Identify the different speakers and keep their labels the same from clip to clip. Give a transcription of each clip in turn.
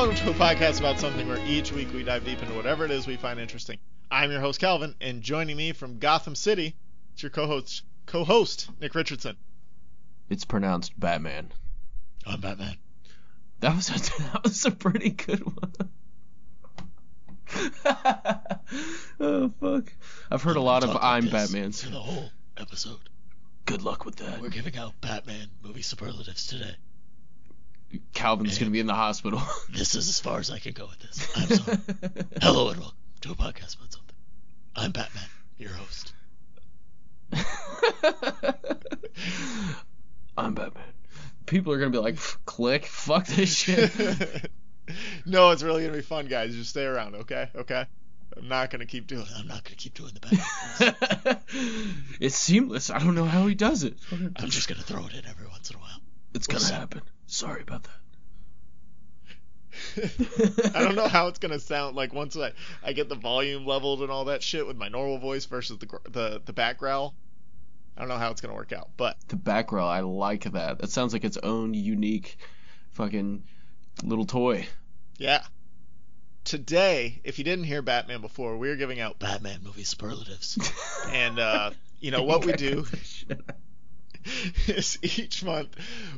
Speaker 1: Welcome to a podcast about something where each week we dive deep into whatever it is we find interesting. I'm your host, Calvin, and joining me from Gotham City, it's your co-host, Nick Richardson.
Speaker 2: It's pronounced Batman.
Speaker 1: I'm Batman.
Speaker 2: That was a pretty good one. Oh, fuck. I've heard a lot of I'm Batmans.
Speaker 1: For the whole episode.
Speaker 2: Good luck with that.
Speaker 1: We're giving out Batman movie superlatives today.
Speaker 2: Calvin's going to be in the hospital.
Speaker 1: This is as far as I can go with this. I'm sorry. Hello and welcome to a podcast about something. I'm Batman, your host.
Speaker 2: I'm Batman. People are going to be like, click, fuck this shit.
Speaker 1: No, it's really going to be fun, guys. Just stay around, okay? Okay? I'm not going to keep doing the Batman.
Speaker 2: It's seamless. I don't know how he does it.
Speaker 1: I'm just going to throw it in every once in a while.
Speaker 2: It's going to happen. Sorry about
Speaker 1: that. I don't know how it's gonna sound like once I get the volume leveled and all that shit with my normal voice versus the back growl. I don't know how it's gonna work out, but
Speaker 2: the back growl, I like that. That sounds like its own unique fucking little toy.
Speaker 1: Yeah. Today, if you didn't hear Batman before, we're giving out Batman movie superlatives, and you know what we do. Is each month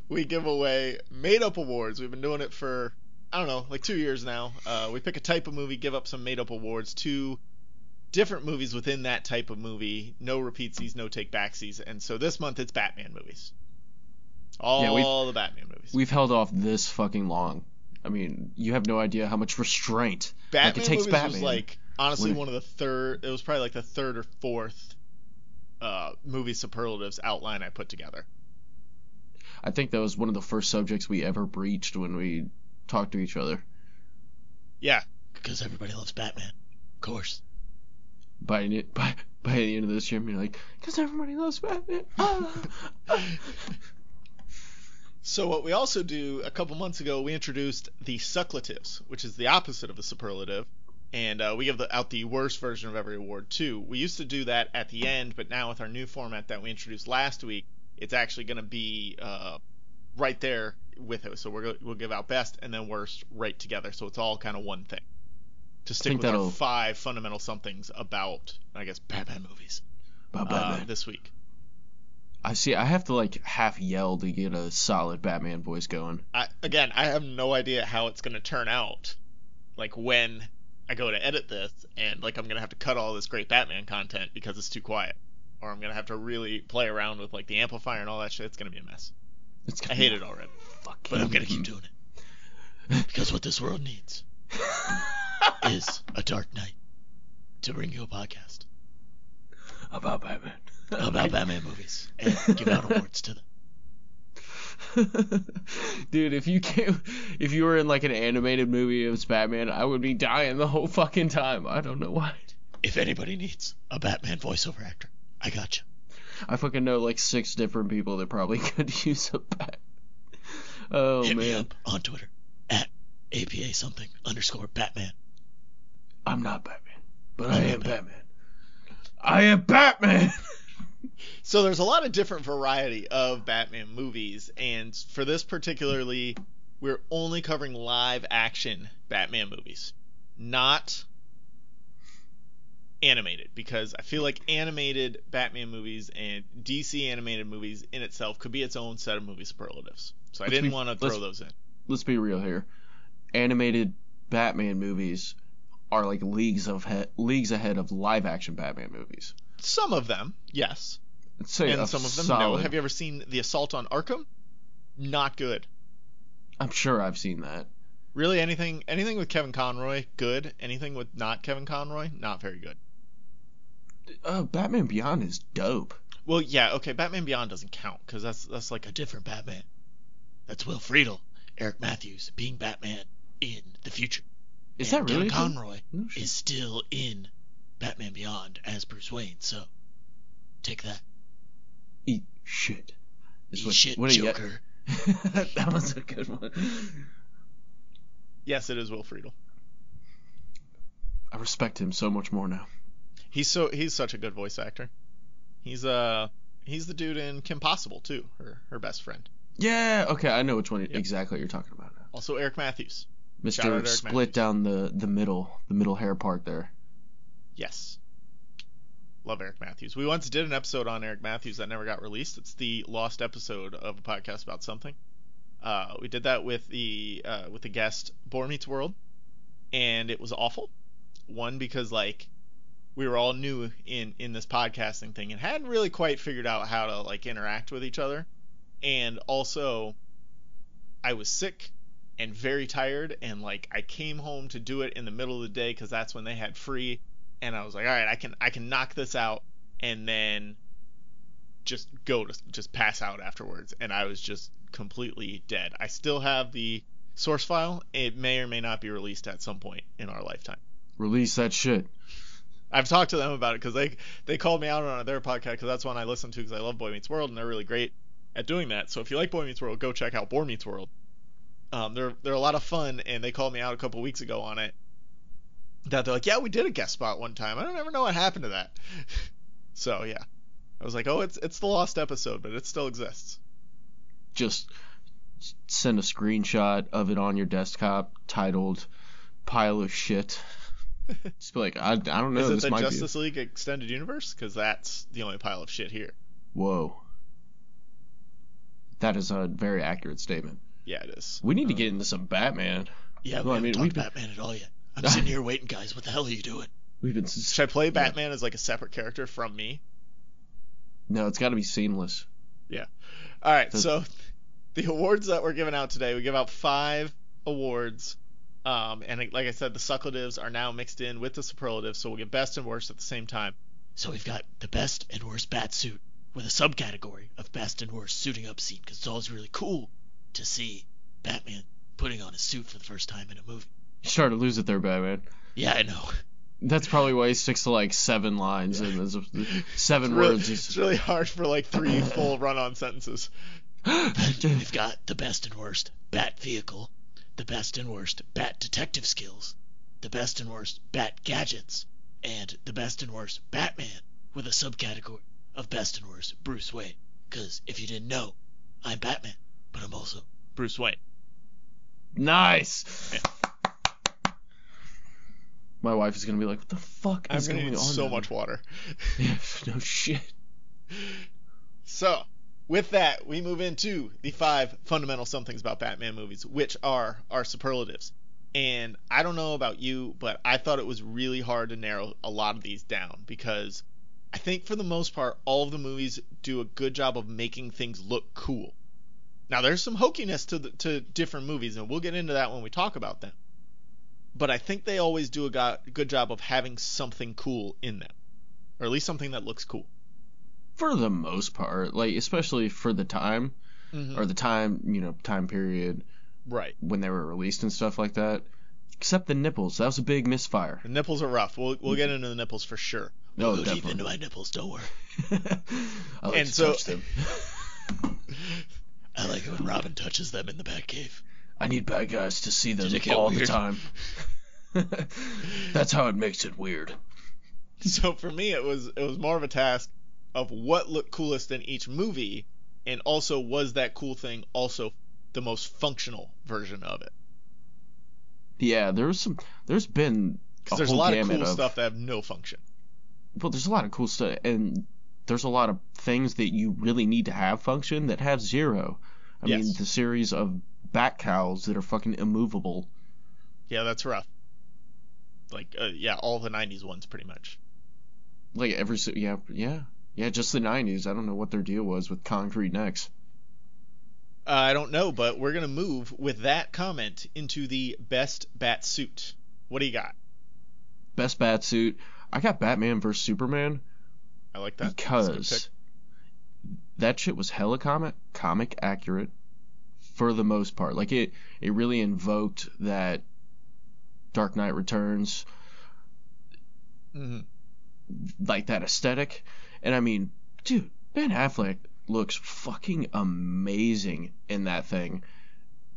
Speaker 1: we give away made-up awards. We've been doing it for, I don't know, like 2 years now. We pick a type of movie, give up some made-up awards to different movies within that type of movie. No repeatsies, no take-backsies. And so this month it's Batman movies. All the Batman movies.
Speaker 2: We've held off this fucking long. I mean, you have no idea how much restraint
Speaker 1: Batman
Speaker 2: it takes
Speaker 1: movies
Speaker 2: Batman.
Speaker 1: Was like, honestly, one of the third, it was probably like the third or fourth movie superlatives outline I put together.
Speaker 2: I think that was one of the first subjects we ever breached when we talked to each other.
Speaker 1: Yeah, because everybody loves Batman, of course.
Speaker 2: By the end of this year, you're like, because everybody loves Batman.
Speaker 1: So what we also do, a couple months ago, we introduced the Superlatives, which is the opposite of a superlative. And we give out the worst version of every award, too. We used to do that at the end, but now with our new format that we introduced last week, it's actually going to be right there with it. So we'll give out best and then worst right together. So it's all kind of one thing. To stick with our 5 fundamental somethings about, I guess, Batman movies.
Speaker 2: About Batman.
Speaker 1: This week.
Speaker 2: I have to like half yell to get a solid Batman voice going.
Speaker 1: I have no idea how it's going to turn out. Like when I go to edit this and like I'm going to have to cut all this great Batman content because it's too quiet. Or I'm going to have to really play around with like the amplifier and all that shit. It's going to be a mess. I hate it already. But I'm going to keep doing it. Because what this world needs is a dark night to bring you a podcast.
Speaker 2: About Batman.
Speaker 1: About Batman movies. And give out awards to them.
Speaker 2: Dude, if you were in like an animated movie of Batman, I would be dying the whole fucking time. I don't know why.
Speaker 1: If anybody needs a Batman voiceover actor, I got you.
Speaker 2: I fucking know like 6 different people that probably could use a bat. Oh,
Speaker 1: Hit
Speaker 2: man.
Speaker 1: me up on Twitter at APA something _ Batman.
Speaker 2: I'm not Batman, but I am Batman. I am Batman!
Speaker 1: So there's a lot of different variety of Batman movies, and for this particularly, we're only covering live action Batman movies, not animated, because I feel like animated Batman movies and DC animated movies in itself could be its own set of movie superlatives. So I didn't want to throw those in.
Speaker 2: Let's be real here. Animated Batman movies are like leagues ahead of live action Batman movies.
Speaker 1: Some of them, yes.
Speaker 2: And
Speaker 1: some of them, no. Have you ever seen The Assault on Arkham? Not good.
Speaker 2: I'm sure I've seen that.
Speaker 1: Really, anything with Kevin Conroy, good. Anything with not Kevin Conroy, not very good.
Speaker 2: Batman Beyond is dope.
Speaker 1: Well, yeah, okay, Batman Beyond doesn't count, because that's like a different Batman. That's Will Friedle, Eric Matthews, being Batman in the future.
Speaker 2: Is that really?
Speaker 1: Kevin Conroy is still in Batman Beyond as Bruce Wayne, so take that.
Speaker 2: Eat shit.
Speaker 1: Eat shit, Joker.
Speaker 2: That was a good one.
Speaker 1: Yes, it is Will Friedle.
Speaker 2: I respect him so much more now.
Speaker 1: He's such a good voice actor. He's the dude in Kim Possible too, her best friend.
Speaker 2: Yeah, okay, I know which one exactly you're talking about now.
Speaker 1: Also Eric Matthews. Shout out
Speaker 2: Mr.
Speaker 1: Eric
Speaker 2: Split
Speaker 1: Matthews.
Speaker 2: down the middle hair part there.
Speaker 1: Yes. Love Eric Matthews. We once did an episode on Eric Matthews that never got released. It's the lost episode of a podcast about something. We did that with the guest Boar Meets World, and it was awful. One, because like we were all new in this podcasting thing and hadn't really quite figured out how to like interact with each other, and also I was sick and very tired, and like I came home to do it in the middle of the day because that's when they had free, and I was like, all right, I can knock this out and then just pass out afterwards, and I was just completely dead. I still have the source file. It may or may not be released at some point in our lifetime.
Speaker 2: Release that shit.
Speaker 1: I've talked to them about it because they called me out on their podcast because that's one I listen to because I love Boy Meets World and they're really great at doing that. So if you like Boy Meets World, go check out Boar Meets World. They're a lot of fun, and they called me out a couple weeks ago on it. That they're like, yeah, we did a guest spot one time. I don't ever know what happened to that. So yeah, I was like, oh, it's the lost episode, but it still exists.
Speaker 2: Just send a screenshot of it on your desktop titled "Pile of Shit." Just be like, I don't know.
Speaker 1: Is it
Speaker 2: this
Speaker 1: the
Speaker 2: might
Speaker 1: Justice League Extended Universe? Because that's the only pile of shit here.
Speaker 2: Whoa. That is a very accurate statement.
Speaker 1: Yeah, it is.
Speaker 2: We need to get into some Batman.
Speaker 1: Yeah, we haven't talked Batman at all yet. I'm sitting here waiting, guys. What the hell are you doing? Should I play Batman as like a separate character from me?
Speaker 2: No, it's got to be seamless.
Speaker 1: Yeah. All right, so the awards that we're giving out today, we give out 5 awards. And like I said, the Superlatives are now mixed in with the Superlatives, so we'll get best and worst at the same time. So we've got the best and worst bat suit with a subcategory of best and worst suiting up scene, because it's always really cool to see Batman putting on a suit for the first time in a movie.
Speaker 2: You started to lose it there, Batman.
Speaker 1: Yeah, I know.
Speaker 2: That's probably why he sticks to like 7 lines and there's 7 words.
Speaker 1: It's really hard for like 3 full run-on sentences. We've got the best and worst bat vehicle, the best and worst bat detective skills, the best and worst bat gadgets, and the best and worst Batman with a subcategory of best and worst Bruce Wayne. Because if you didn't know, I'm Batman, but I'm also Bruce Wayne.
Speaker 2: Nice.
Speaker 1: Yeah.
Speaker 2: My wife is gonna be like, "What the fuck is going on?"
Speaker 1: I'm gonna need so much water.
Speaker 2: Yeah, no shit.
Speaker 1: So, with that, we move into the 5 fundamental somethings about Batman movies, which are our superlatives. And I don't know about you, but I thought it was really hard to narrow a lot of these down because I think for the most part, all of the movies do a good job of making things look cool. Now, there's some hokiness to different movies, and we'll get into that when we talk about them. But I think they always do a good job of having something cool in them, or at least something that looks cool.
Speaker 2: For the most part, like especially for the time, or the time period,
Speaker 1: right,
Speaker 2: when they were released and stuff like that. Except the nipples, that was a big misfire.
Speaker 1: The nipples are rough. We'll get into the nipples for sure.
Speaker 2: No,
Speaker 1: we'll go
Speaker 2: definitely.
Speaker 1: deep into my nipples. Don't worry.
Speaker 2: I like to touch them.
Speaker 1: I like it when Robin touches them in the Batcave.
Speaker 2: I need bad guys to see them all the time. That's how it makes it weird.
Speaker 1: So for me, it was more of a task of what looked coolest in each movie, and also was that cool thing also the most functional version of it.
Speaker 2: Yeah, there's been
Speaker 1: there's a lot of cool stuff that have no function.
Speaker 2: Well, there's a lot of cool stuff, and there's a lot of things that you really need to have function that have 0. I mean, the series of bat cows that are fucking immovable.
Speaker 1: Yeah, that's rough. Like, all the 90s ones pretty much.
Speaker 2: Like just the 90s. I don't know what their deal was with concrete necks.
Speaker 1: I don't know, but we're going to move with that comment into the best bat suit. What do you got?
Speaker 2: Best bat suit. I got Batman vs. Superman.
Speaker 1: I like that.
Speaker 2: Because that shit was hella comic accurate for the most part. Like, it really invoked that Dark Knight Returns, like that aesthetic. And I mean, dude, Ben Affleck looks fucking amazing in that thing.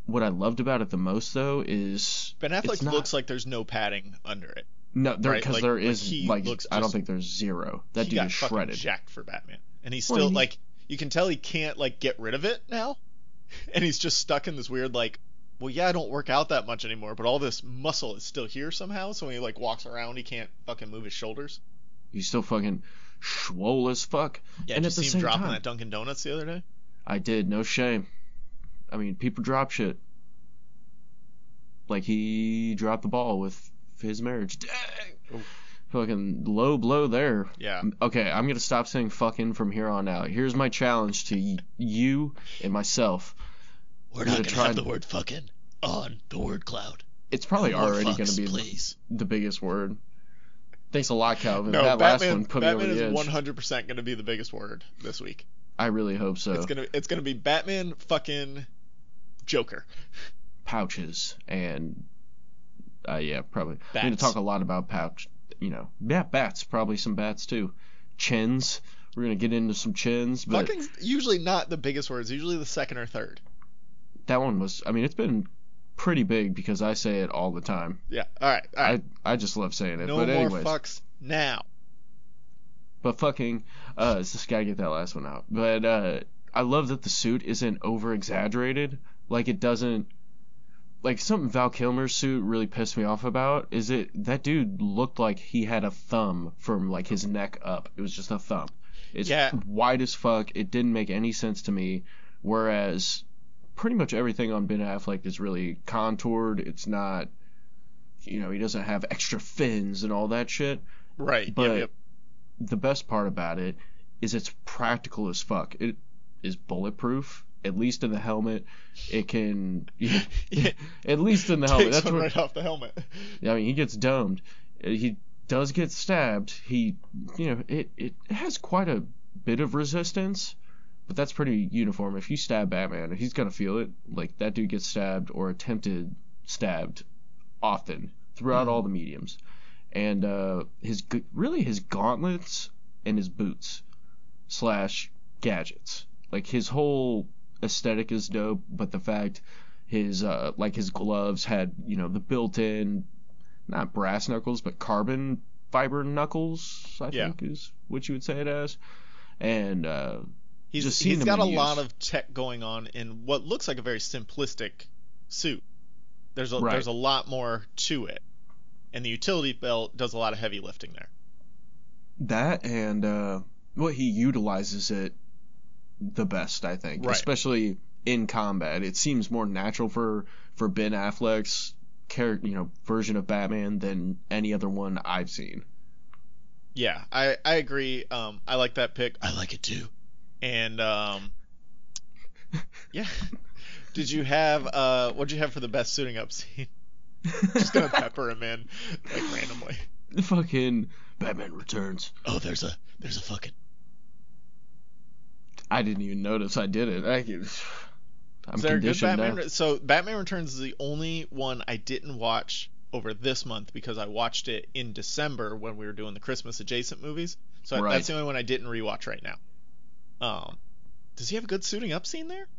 Speaker 2: What I loved about it the most, though, is
Speaker 1: Ben Affleck looks like there's no padding under it.
Speaker 2: No, because
Speaker 1: right?
Speaker 2: there is I don't think there's 0. That dude is shredded.
Speaker 1: Jacked for Batman, and he's still you can tell he can't get rid of it now, and he's just stuck in this weird well, yeah, I don't work out that much anymore, but all this muscle is still here somehow. So when he like walks around, he can't fucking move his shoulders.
Speaker 2: He's still fucking swole as fuck.
Speaker 1: Yeah,
Speaker 2: And
Speaker 1: did
Speaker 2: at the
Speaker 1: you see him
Speaker 2: same
Speaker 1: dropping
Speaker 2: time,
Speaker 1: that Dunkin' Donuts the other day?
Speaker 2: I did, no shame. I mean, people drop shit. Like he dropped the ball with his marriage. Dang!
Speaker 1: Oof.
Speaker 2: Fucking low blow there.
Speaker 1: Yeah.
Speaker 2: Okay, I'm gonna stop saying fucking from here on out. Here's my challenge to you and myself.
Speaker 1: We're not gonna have the word fucking on the word cloud.
Speaker 2: It's probably
Speaker 1: No more
Speaker 2: already
Speaker 1: fucks,
Speaker 2: gonna be
Speaker 1: please.
Speaker 2: the biggest word. Thanks a lot, Calvin.
Speaker 1: No,
Speaker 2: that last one put me over
Speaker 1: Batman
Speaker 2: the
Speaker 1: is
Speaker 2: edge.
Speaker 1: 100% gonna be the biggest word this week.
Speaker 2: I really hope so.
Speaker 1: It's gonna be Batman fucking Joker.
Speaker 2: Pouches and yeah, probably.
Speaker 1: Bats.
Speaker 2: I'm gonna talk a lot about pouch. Yeah, bats. Probably some bats too. Chins. We're gonna get into some chins, but
Speaker 1: Fucking's usually not the biggest word. It's usually the second or third.
Speaker 2: that one was. I mean, it's been pretty big because I say it all the time.
Speaker 1: Yeah. All right.
Speaker 2: I just love saying it.
Speaker 1: No
Speaker 2: but
Speaker 1: more
Speaker 2: anyways,
Speaker 1: fucks now.
Speaker 2: But fucking, just gotta get that last one out. But I love that the suit isn't over exaggerated. Like it doesn't. Like something Val Kilmer's suit really pissed me off about is that dude looked like he had a thumb from like his neck up. It was just a thumb. It's wide as fuck. It didn't make any sense to me. Whereas pretty much everything on Ben Affleck is really contoured. It's not, he doesn't have extra fins and all that shit.
Speaker 1: Right.
Speaker 2: But
Speaker 1: yep.
Speaker 2: The best part about it is it's practical as fuck. It is bulletproof. At least in the helmet, it can. At least in the helmet,
Speaker 1: Takes one right off the helmet.
Speaker 2: I mean, he gets domed. He does get stabbed. It has quite a bit of resistance, but that's pretty uniform. If you stab Batman, he's gonna feel it. Like that dude gets stabbed or attempted stabbed often throughout all the mediums, and his gauntlets and his boots / gadgets. Like his whole aesthetic is dope, but the fact his gloves had the built-in, not brass knuckles but carbon fiber knuckles, I think is what you would say it as, and
Speaker 1: he's got a lot of tech going on in what looks like a very simplistic suit. There's a lot more to it, and the utility belt does a lot of heavy lifting there. That
Speaker 2: and he utilizes it the best, I think,
Speaker 1: right.
Speaker 2: Especially in combat. It seems more natural for Ben Affleck's version of Batman than any other one I've seen.
Speaker 1: Yeah, I agree. I like that pick. I like it too. And yeah. Did you have what'd you have for the best suiting up scene? Just gonna pepper him in like randomly.
Speaker 2: The fucking Batman Returns.
Speaker 1: Oh, there's a fucking.
Speaker 2: I didn't even notice I did it. I'm
Speaker 1: is there a good Batman?
Speaker 2: Now.
Speaker 1: So Batman Returns is the only one I didn't watch over this month because I watched it in December when we were doing the Christmas adjacent movies. So that's the only one I didn't rewatch right now. Does he have a good suiting up scene there?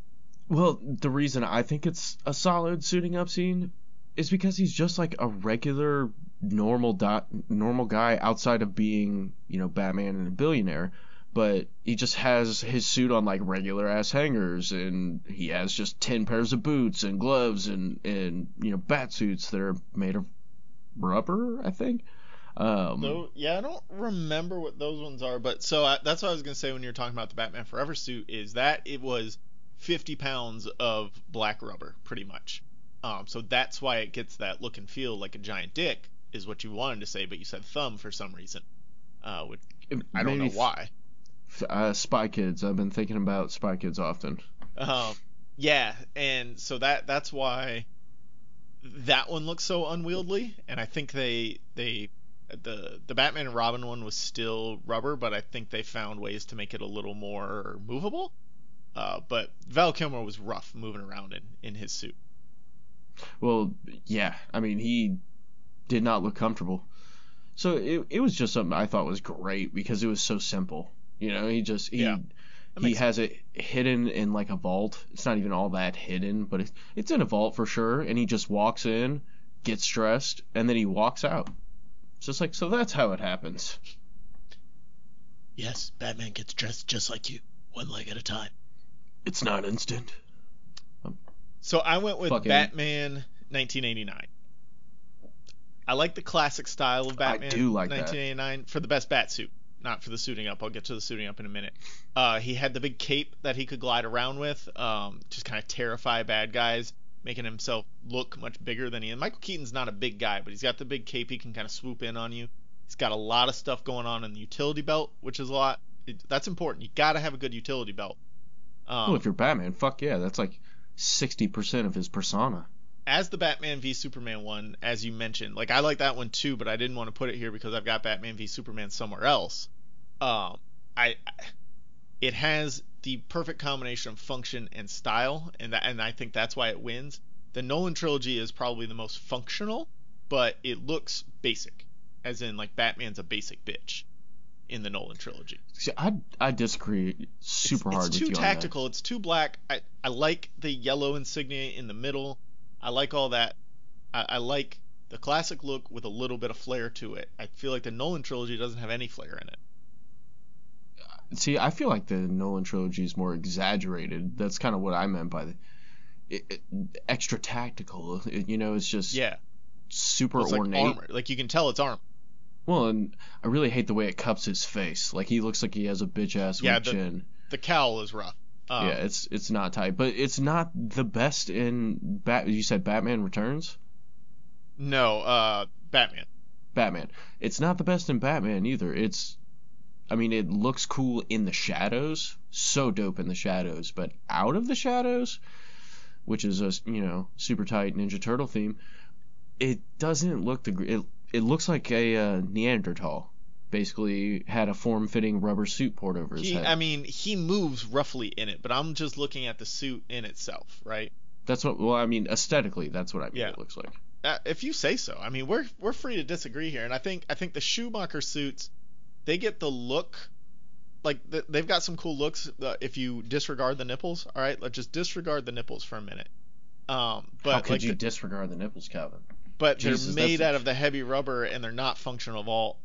Speaker 2: Well, the reason I think it's a solid suiting up scene is because he's just like a regular normal guy outside of being, Batman and a billionaire. But he just has his suit on like regular ass hangers, and he has just 10 pairs of boots and gloves and bat suits that are made of rubber, I think.
Speaker 1: I don't remember what those ones are, but that's what I was gonna say when you were talking about the Batman Forever suit is that it was 50 pounds of black rubber, pretty much. So that's why it gets that look and feel like a giant dick, is what you wanted to say, but you said thumb for some reason. I don't know why.
Speaker 2: Spy Kids. I've been thinking about Spy Kids often.
Speaker 1: Yeah, and so that's why that one looks so unwieldy, and I think the Batman and Robin one was still rubber, but I think they found ways to make it a little more movable. But Val Kilmer was rough moving around in his suit.
Speaker 2: Well, yeah, I mean, he did not look comfortable. So it was just something I thought was great because it was so simple. He has it hidden in like a vault. It's not even all that hidden, but it's in a vault for sure. And he just walks in, gets dressed, and then he walks out. It's just like, so that's how it happens.
Speaker 1: Yes, Batman gets dressed just like you, one leg at a time.
Speaker 2: It's not instant.
Speaker 1: So I went with
Speaker 2: Fucking,
Speaker 1: Batman 1989. I like the classic style of
Speaker 2: I
Speaker 1: Batman
Speaker 2: do like that.
Speaker 1: 1989 for the best bat suit, not for the suiting up. I'll get to the suiting up in a minute. He had the big cape that he could glide around with, just kind of terrify bad guys, making himself look much bigger than he is. Michael Keaton's not a big guy, but he's got the big cape. He can kind of swoop in on you. He's got a lot of stuff going on in the utility belt, which is a lot. That's important. You got to have a good utility belt.
Speaker 2: Well, if you're Batman, fuck yeah, that's like 60% of his persona.
Speaker 1: As the Batman v Superman one, as you mentioned, like I like that one too, but I didn't want to put it here because I've got Batman v Superman somewhere else. It has the perfect combination of function and style, and I think that's why it wins. The Nolan Trilogy is probably the most functional, but it looks basic, as in like Batman's a basic bitch in the Nolan Trilogy.
Speaker 2: See, I disagree super hard with you on that.
Speaker 1: It's too tactical. It's too black. I like the yellow insignia in the middle. I like all that. I like the classic look with a little bit of flair to it. I feel like the Nolan Trilogy doesn't have any flair in it.
Speaker 2: See, I feel like the Nolan Trilogy is more exaggerated. That's kind of what I meant by the extra tactical. It's just super ornate.
Speaker 1: Like armor. Like you can tell it's armor.
Speaker 2: Well, and I really hate the way it cups his face. Like he looks like he has a bitch ass weak chin.
Speaker 1: The cowl is rough.
Speaker 2: Yeah, it's not tight, but it's not the best in You said Batman Returns?
Speaker 1: No, Batman.
Speaker 2: Batman. It's not the best in Batman either. It looks cool in the shadows, so dope in the shadows, but out of the shadows, which is a super tight Ninja Turtle theme, it doesn't look it looks like a Neanderthal. Basically had a form-fitting rubber suit poured over his head.
Speaker 1: He moves roughly in it, but I'm just looking at the suit in itself, right?
Speaker 2: Aesthetically, that's what it looks like.
Speaker 1: If you say so. We're free to disagree here, and I think the Schumacher suits, they get the look, like they've got some cool looks if you disregard the nipples. All right, let's just disregard the nipples for a minute.
Speaker 2: But how could you disregard the nipples, Calvin?
Speaker 1: But Jesus, they're made out of the heavy rubber, and they're not functional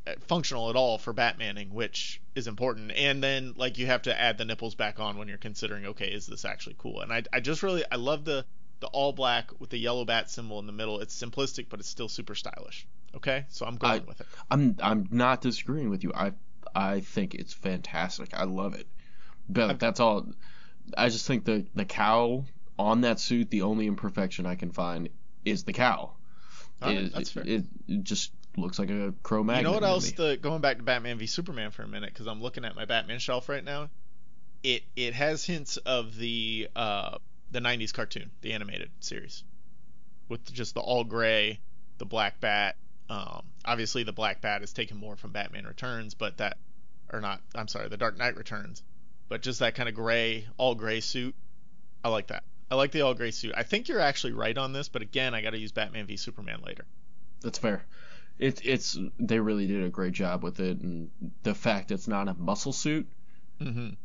Speaker 1: at all for Batmaning, which is important. And then like you have to add the nipples back on when you're considering, okay, is this actually cool? And I love the all black with the yellow bat symbol in the middle. It's simplistic, but it's still super stylish. Okay, so I'm going with it.
Speaker 2: I'm not disagreeing with you. I think it's fantastic. I love it. But that's all. I just think the cowl on that suit, the only imperfection I can find is the cowl.
Speaker 1: That's fair.
Speaker 2: It just looks like a Cro-Magnon.
Speaker 1: You know what else? Going back to Batman v Superman for a minute, because I'm looking at my Batman shelf right now. It has hints of the 90s cartoon, the animated series, with just the all gray, the black bat. Obviously, the black bat is taken more from Batman Returns, the Dark Knight Returns. But just that kind of gray, all gray suit, I like that. I like the all gray suit. I think you're actually right on this, but again, I got to use Batman v Superman later.
Speaker 2: That's fair. They really did a great job with it, and the fact it's not a muscle suit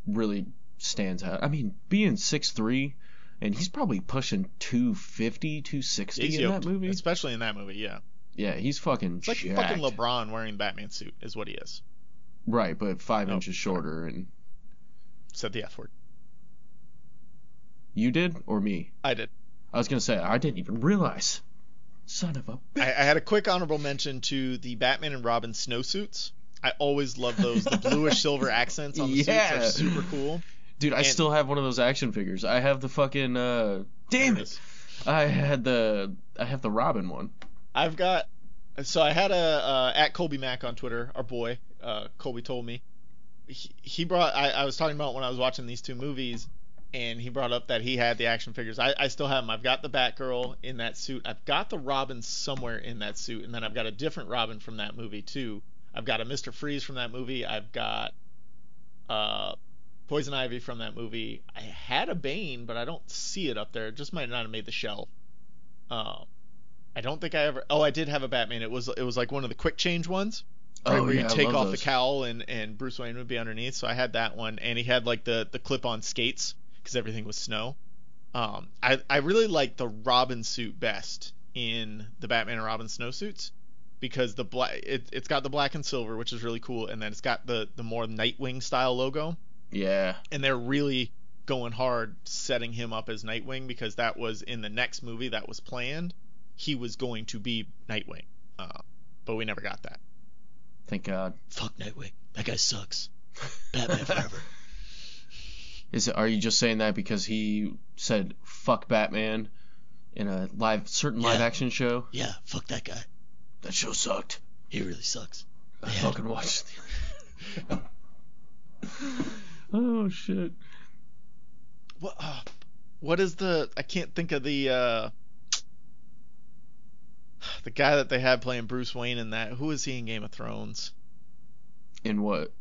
Speaker 2: really stands out. Being 6'3", and he's probably pushing 250, 260 in that movie.
Speaker 1: Especially in that movie, yeah.
Speaker 2: Yeah, he's fucking
Speaker 1: It's like
Speaker 2: jacked.
Speaker 1: fucking LeBron wearing Batman suit is what he is.
Speaker 2: Right, but 5 inches shorter. And
Speaker 1: said the F word.
Speaker 2: You did, or me?
Speaker 1: I did.
Speaker 2: I was going to say, I didn't even realize. Son of a bitch.
Speaker 1: I had a quick honorable mention to the Batman and Robin snowsuits. I always love those. The bluish silver accents on the suits are super cool.
Speaker 2: Dude, I still have one of those action figures. I have the fucking damn it. I have the Robin one. I
Speaker 1: had at Colby Mack on Twitter, our boy. Colby told me. He brought I was talking about when I was watching these two movies, and he brought up that he had the action figures. I still have them. I've got the Batgirl in that suit. I've got the Robin somewhere in that suit, and then I've got a different Robin from that movie too. I've got a Mr. Freeze from that movie. I've got Poison Ivy from that movie. I had a Bane, but I don't see it up there. It just might not have made the shelf. I don't think I ever. Oh, I did have a Batman. It was like one of the quick change ones. Right, where you take off the cowl and Bruce Wayne would be underneath. So I had that one, and he had like the clip-on skates because everything was snow. I really like the Robin suit best in the Batman and Robin snowsuits because it's got the black and silver, which is really cool, and then it's got the more Nightwing style logo.
Speaker 2: Yeah.
Speaker 1: And they're really going hard setting him up as Nightwing, because that was in the next movie that was planned. He was going to be Nightwing, but we never got that.
Speaker 2: Thank God.
Speaker 1: Fuck Nightwing. That guy sucks. Batman forever.
Speaker 2: Are you just saying that because he said "fuck Batman" in a live action show?
Speaker 1: Yeah, fuck that guy.
Speaker 2: That show sucked.
Speaker 1: He really sucks.
Speaker 2: I fucking watched it. Oh shit.
Speaker 1: What is I can't think of the guy that they had playing Bruce Wayne in that. Who is he in Game of Thrones?
Speaker 2: In what?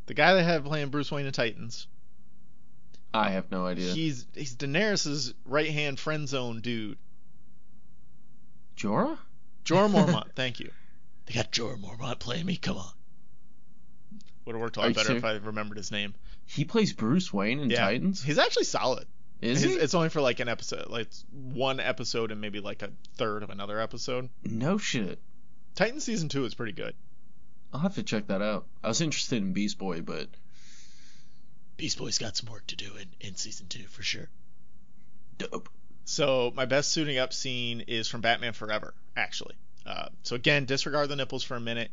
Speaker 1: The guy they had playing Bruce Wayne in Titans.
Speaker 2: I have no idea.
Speaker 1: He's Daenerys' right-hand friend zone dude.
Speaker 2: Jorah?
Speaker 1: Jorah Mormont, thank you. They got Jorah Mormont playing me, come on. Would have worked a lot better if I remembered his name.
Speaker 2: He plays Bruce Wayne in Titans?
Speaker 1: He's actually solid.
Speaker 2: Is he?
Speaker 1: It's only for like an episode, like one episode and maybe like a third of another episode.
Speaker 2: No shit.
Speaker 1: Titans season 2 is pretty good.
Speaker 2: I'll have to check that out. I was interested in Beast Boy, but
Speaker 1: Beast Boy's got some work to do in season 2 for sure.
Speaker 2: Dope.
Speaker 1: So my best suiting up scene is from Batman Forever, actually. So again, disregard the nipples for a minute.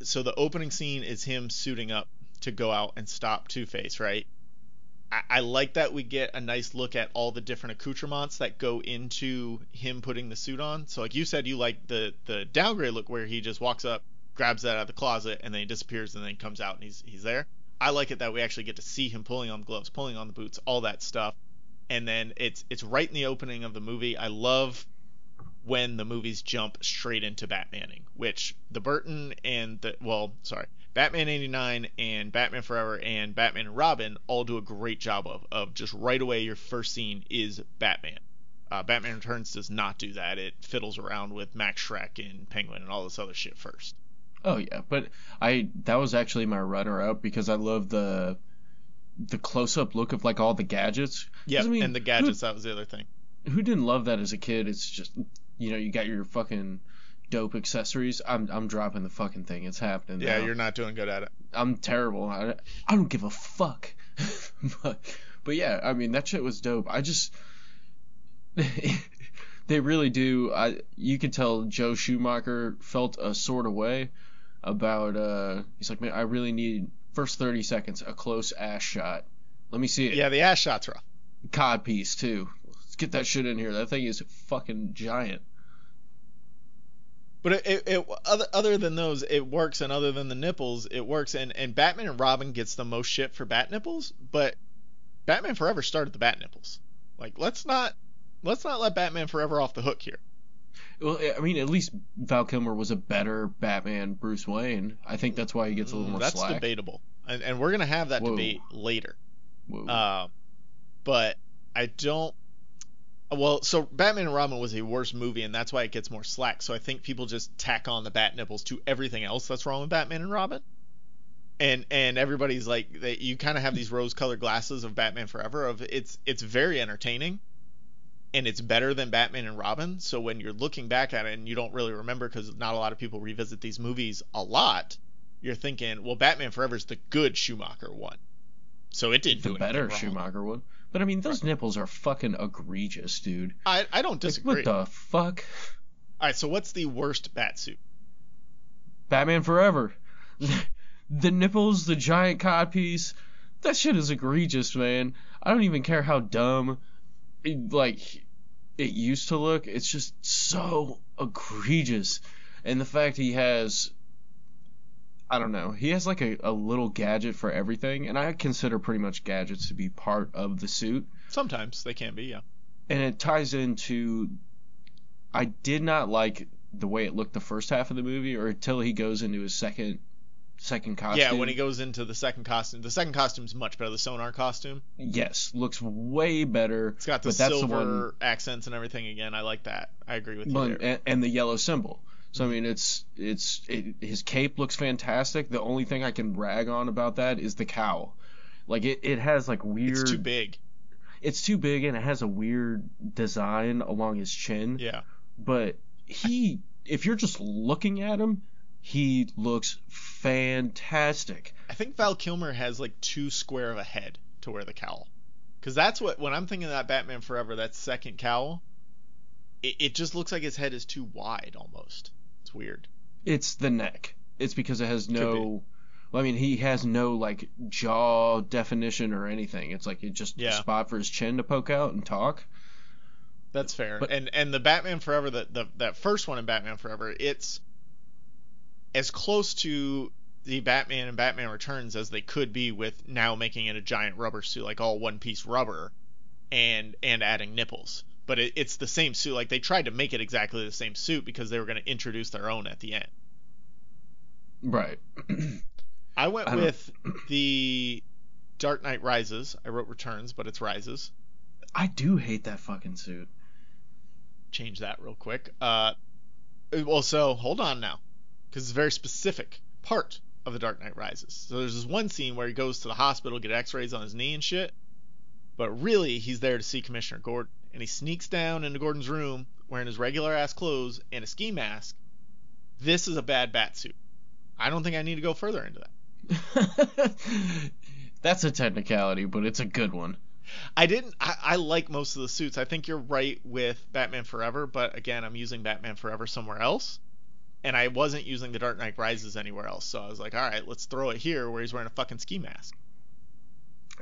Speaker 1: So the opening scene is him suiting up to go out and stop Two-Face, right? I like that we get a nice look at all the different accoutrements that go into him putting the suit on. So like you said, you like the downgrade look where he just walks up, grabs that out of the closet, and then he disappears and then he comes out and he's there. I like it that we actually get to see him pulling on the gloves, pulling on the boots, all that stuff. And then it's right in the opening of the movie. I love when the movies jump straight into Batmaning, which the Burton and Batman 89 and Batman Forever and Batman and Robin all do a great job of just right away your first scene is Batman. Batman Returns does not do that. It fiddles around with Max Schreck and Penguin and all this other shit first.
Speaker 2: Oh yeah, but that was actually my runner-up because I love the close-up look of like all the gadgets.
Speaker 1: Yeah, and the gadgets, that was the other thing.
Speaker 2: Who didn't love that as a kid? It's just, you got your fucking dope accessories. I'm dropping the fucking thing. It's happening now.
Speaker 1: Yeah, you're not doing good at it.
Speaker 2: I'm terrible. I don't give a fuck. but yeah, I mean, that shit was dope. I just... They really do. You could tell Joe Schumacher felt a sort of way about... he's like, man, I really need, first 30 seconds, a close ass shot. Let me see it.
Speaker 1: Yeah, the ass shot's rough.
Speaker 2: Cod piece, too. Let's get that shit in here. That thing is fucking giant.
Speaker 1: But other than those, it works, and other than the nipples, it works. And Batman and Robin gets the most shit for bat nipples, but Batman Forever started the bat nipples. Like, let's not let Batman Forever off the hook here.
Speaker 2: Well, I mean, at least Val Kilmer was a better Batman Bruce Wayne. I think that's why he gets a little more slack.
Speaker 1: That's debatable, and we're gonna have that debate later.
Speaker 2: Whoa.
Speaker 1: But I don't. Well, so Batman and Robin was a worse movie, and that's why it gets more slack. So I think people just tack on the bat nipples to everything else that's wrong with Batman and Robin. And everybody's like, you kind of have these rose-colored glasses of Batman Forever. It's very entertaining, and it's better than Batman and Robin. So when you're looking back at it and you don't really remember, because not a lot of people revisit these movies a lot, you're thinking, well, Batman Forever is the good Schumacher one. So it didn't do anything
Speaker 2: better
Speaker 1: wrong.
Speaker 2: Schumacher one. But I mean, those nipples are fucking egregious, dude.
Speaker 1: I don't disagree.
Speaker 2: Like, what the fuck?
Speaker 1: All right, so what's the worst bat suit?
Speaker 2: Batman Forever. The nipples, the giant codpiece, that shit is egregious, man. I don't even care how dumb it used to look. It's just so egregious. And the fact he has, I don't know, he has like a little gadget for everything, and I consider pretty much gadgets to be part of the suit. Sometimes they can be, yeah. And it ties into, I did not like the way it looked the first half of the movie, or until he goes into his second costume.
Speaker 1: Yeah, when he goes into the second costume. The second costume's much better, the sonar costume.
Speaker 2: Yes, looks way better.
Speaker 1: It's got the silver accents and everything again. I like that. I agree with you there.
Speaker 2: And the yellow symbol. So I mean, his cape looks fantastic. The only thing I can rag on about that is the cowl. Like it has like weird.
Speaker 1: It's too big.
Speaker 2: It's too big, and it has a weird design along his chin.
Speaker 1: Yeah.
Speaker 2: But if you're just looking at him, he looks fantastic.
Speaker 1: I think Val Kilmer has like too square of a head to wear the cowl. Because that's what, when I'm thinking of that Batman Forever, that second cowl, it just looks like his head is too wide almost. It's weird.
Speaker 2: It's the neck. It's because it has no... Well, I mean, he has no, like, jaw definition or anything. It's like just a spot for his chin to poke out and talk.
Speaker 1: That's fair. But, and the Batman Forever, that first one in Batman Forever, it's as close to the Batman and Batman Returns as they could be with now making it a giant rubber suit, like all one-piece rubber, and adding nipples. But it's the same suit. Like, they tried to make it exactly the same suit because they were going to introduce their own at the end.
Speaker 2: Right.
Speaker 1: I went with the Dark Knight Rises. I wrote Returns, but it's Rises.
Speaker 2: I do hate that fucking suit.
Speaker 1: Change that real quick. Well, so hold on now, because it's a very specific part of the Dark Knight Rises. So there's this one scene where he goes to the hospital, get x-rays on his knee and shit, but really he's there to see Commissioner Gordon, and he sneaks down into Gordon's room wearing his regular ass clothes and a ski mask. This is a bad bat suit. I don't think I need to go further into that.
Speaker 2: That's a technicality, but it's a good one.
Speaker 1: I like most of the suits. I think you're right with Batman Forever, but again, I'm using Batman Forever somewhere else, and I wasn't using the Dark Knight Rises anywhere else, so I was like, alright, let's throw it here where he's wearing a fucking ski mask.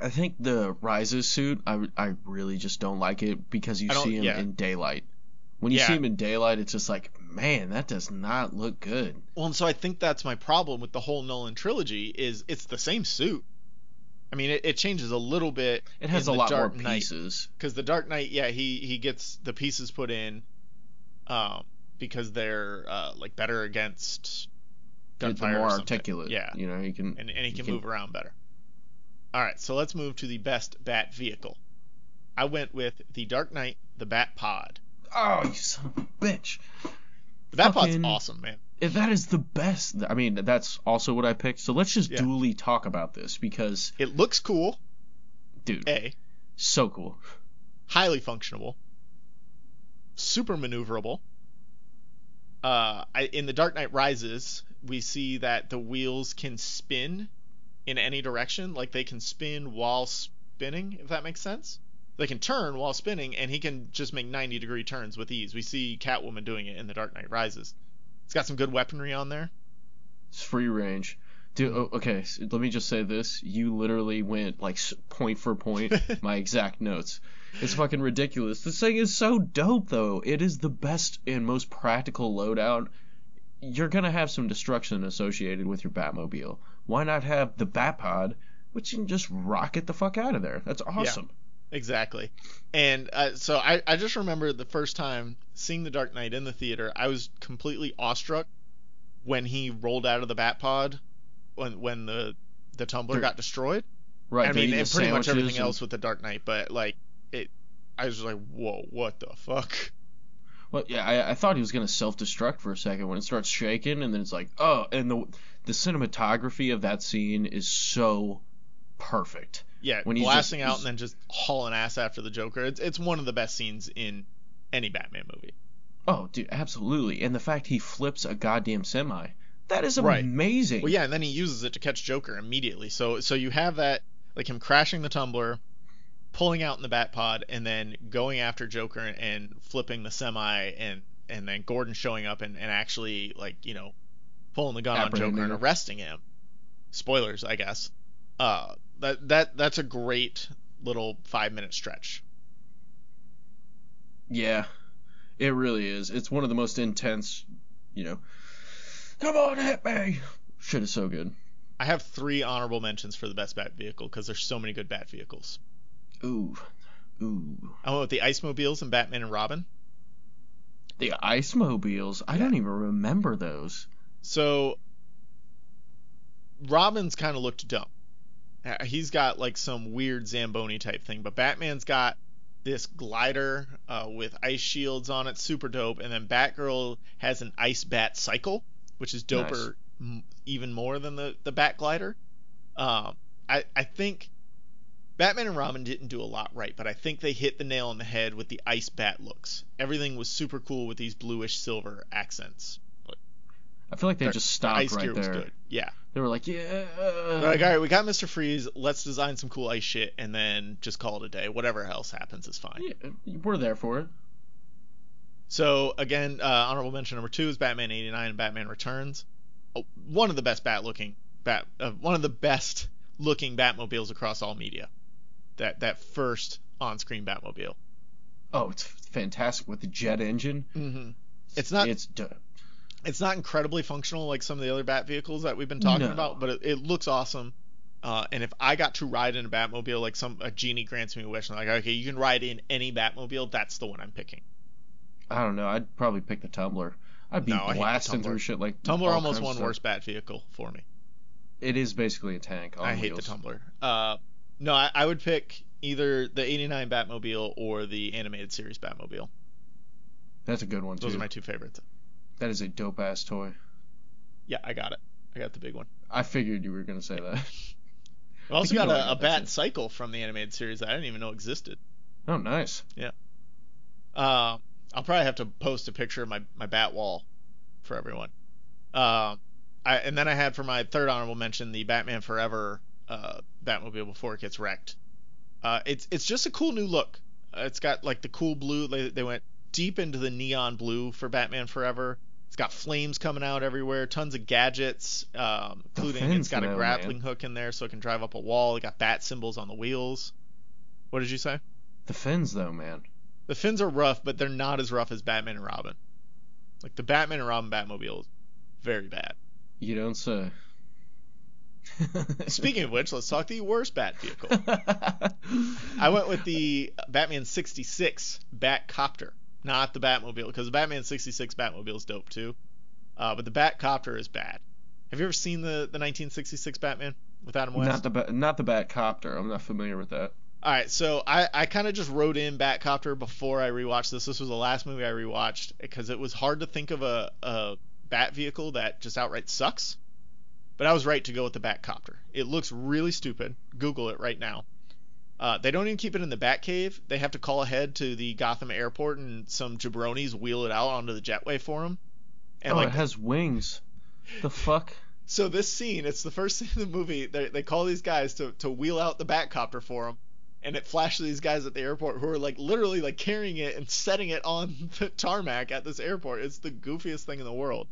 Speaker 2: I think the Rises suit, I really just don't like it because you see him in daylight. When you see him in daylight, it's just like, man, that does not look good.
Speaker 1: Well, and so I think that's my problem with the whole Nolan trilogy is it's the same suit. I mean, it changes a little bit.
Speaker 2: It has a lot more pieces.
Speaker 1: Because the Dark Knight, he gets the pieces put in because they're like better against gunfire.
Speaker 2: They're more
Speaker 1: or something.
Speaker 2: Articulate.
Speaker 1: Yeah.
Speaker 2: You know, he can
Speaker 1: move around better. All right, so let's move to the best Bat vehicle. I went with the Dark Knight, the Bat Pod.
Speaker 2: Oh, you son of a bitch.
Speaker 1: The Bat Pod's awesome, man.
Speaker 2: That is the best. I mean, that's also what I picked. So let's just duly talk about this because...
Speaker 1: It looks cool.
Speaker 2: Dude. So cool.
Speaker 1: Highly functionable. Super maneuverable. In the Dark Knight Rises, we see that the wheels can spin in any direction. Like, they can spin while spinning, if that makes sense. They can turn while spinning, and he can just make 90-degree turns with ease. We see Catwoman doing it in The Dark Knight Rises. It's got some good weaponry on there.
Speaker 2: It's free range. Dude, okay, so let me just say this. You literally went, like, point for point, my exact notes. It's fucking ridiculous. This thing is so dope, though. It is the best and most practical loadout. You're going to have some destruction associated with your Batmobile. Why not have the Batpod, which you can just rocket the fuck out of there? That's awesome.
Speaker 1: Yeah. Exactly. And so I just remember the first time seeing The Dark Knight in the theater, I was completely awestruck when he rolled out of the Batpod when the tumbler got destroyed.
Speaker 2: Right.
Speaker 1: I mean, and pretty much everything else with The Dark Knight, but like I was just like, whoa, what the fuck?
Speaker 2: Well, yeah, I thought he was gonna self-destruct for a second when it starts shaking, and then it's like, oh, and the cinematography of that scene is so perfect.
Speaker 1: Yeah, when blasting out and then just hauling ass after the Joker. It's one of the best scenes in any Batman movie.
Speaker 2: Oh, dude, absolutely. And the fact he flips a goddamn semi, that is amazing.
Speaker 1: Well, yeah, and then he uses it to catch Joker immediately. So you have that, like him crashing the tumbler, pulling out in the Batpod, and then going after Joker and flipping the semi, and then Gordon showing up and actually, like, you know, pulling the gun on Joker and arresting him. Spoilers, I guess. That's a great little 5-minute stretch.
Speaker 2: Yeah, it really is. It's one of the most intense, you know, come on, hit me. Shit is so good.
Speaker 1: I have 3 honorable mentions for the best Bat vehicle because there's so many good Bat vehicles.
Speaker 2: Ooh.
Speaker 1: I went with the Ice Mobiles and Batman and Robin.
Speaker 2: The Ice Mobiles? I don't even remember those.
Speaker 1: So, Robin's kind of looked dumb. He's got like some weird Zamboni type thing, but Batman's got this glider with ice shields on it, super dope, and then Batgirl has an ice bat cycle, which is doper even more than the bat glider. I think Batman and Robin didn't do a lot right, but I think they hit the nail on the head with the ice bat looks. Everything was super cool with these bluish silver accents.
Speaker 2: I feel like they just stopped
Speaker 1: ice
Speaker 2: right
Speaker 1: gear was
Speaker 2: there.
Speaker 1: good. Yeah.
Speaker 2: They were like, yeah.
Speaker 1: They're like, all right, we got Mr. Freeze. Let's design some cool ice shit, and then just call it a day. Whatever else happens is fine.
Speaker 2: Yeah, we're there for it.
Speaker 1: So again, honorable mention number 2 is Batman 89 and Batman Returns. One of the best one of the best looking Batmobiles across all media. That first on-screen Batmobile.
Speaker 2: Oh, it's fantastic with the jet engine.
Speaker 1: Mm-hmm. It's not incredibly functional like some of the other Bat vehicles that we've been talking about, but it looks awesome. And if I got to ride in a Batmobile, like a genie grants me a wish, and I'm like, okay, you can ride in any Batmobile, that's the one I'm picking.
Speaker 2: I don't know. I'd probably pick the Tumbler. I'd be blasting through shit like
Speaker 1: Tumbler almost won worst Bat vehicle for me.
Speaker 2: It is basically a tank on
Speaker 1: I hate the Tumbler. No, I would pick either the 89 Batmobile or the animated series Batmobile.
Speaker 2: That's a good one, too.
Speaker 1: Those are my 2 favorites.
Speaker 2: That is a dope-ass toy.
Speaker 1: Yeah, I got it. I got the big one.
Speaker 2: I figured you were going to say that.
Speaker 1: I also got a Bat Cycle from the animated series that I didn't even know existed.
Speaker 2: Oh, nice.
Speaker 1: Yeah. I'll probably have to post a picture of my Bat wall for everyone. And then I had for my 3rd honorable mention the Batman Forever Batmobile before it gets wrecked. It's just a cool new look. It's got like the cool blue. They went deep into the neon blue for Batman Forever. It's got flames coming out everywhere, tons of gadgets, including it's got a grappling hook in there so it can drive up a wall. It got bat symbols on the wheels. What did you say?
Speaker 2: The fins, though, man.
Speaker 1: The fins are rough, but they're not as rough as Batman and Robin. Like the Batman and Robin Batmobile is very bad.
Speaker 2: You don't say.
Speaker 1: Speaking of which, let's talk the worst Bat vehicle. I went with the Batman 66 Batcopter, not the Batmobile, because the Batman 66 Batmobile is dope too. But the Batcopter is bad. Have you ever seen the 1966 Batman with Adam West?
Speaker 2: Not the Batcopter. I'm not familiar with that.
Speaker 1: All right, so I kind of just wrote in Batcopter before I rewatched this. This was the last movie I rewatched because it was hard to think of a Bat vehicle that just outright sucks. But I was right to go with the Batcopter. It looks really stupid. Google it right now. They don't even keep it in the Batcave. They have to call ahead to the Gotham airport and some jabronis wheel it out onto the jetway for them. And
Speaker 2: it has wings. The fuck?
Speaker 1: So this scene, it's the first scene of the movie. They call these guys to wheel out the Batcopter for them. And it flashes these guys at the airport who are like literally like carrying it and setting it on the tarmac at this airport. It's the goofiest thing in the world.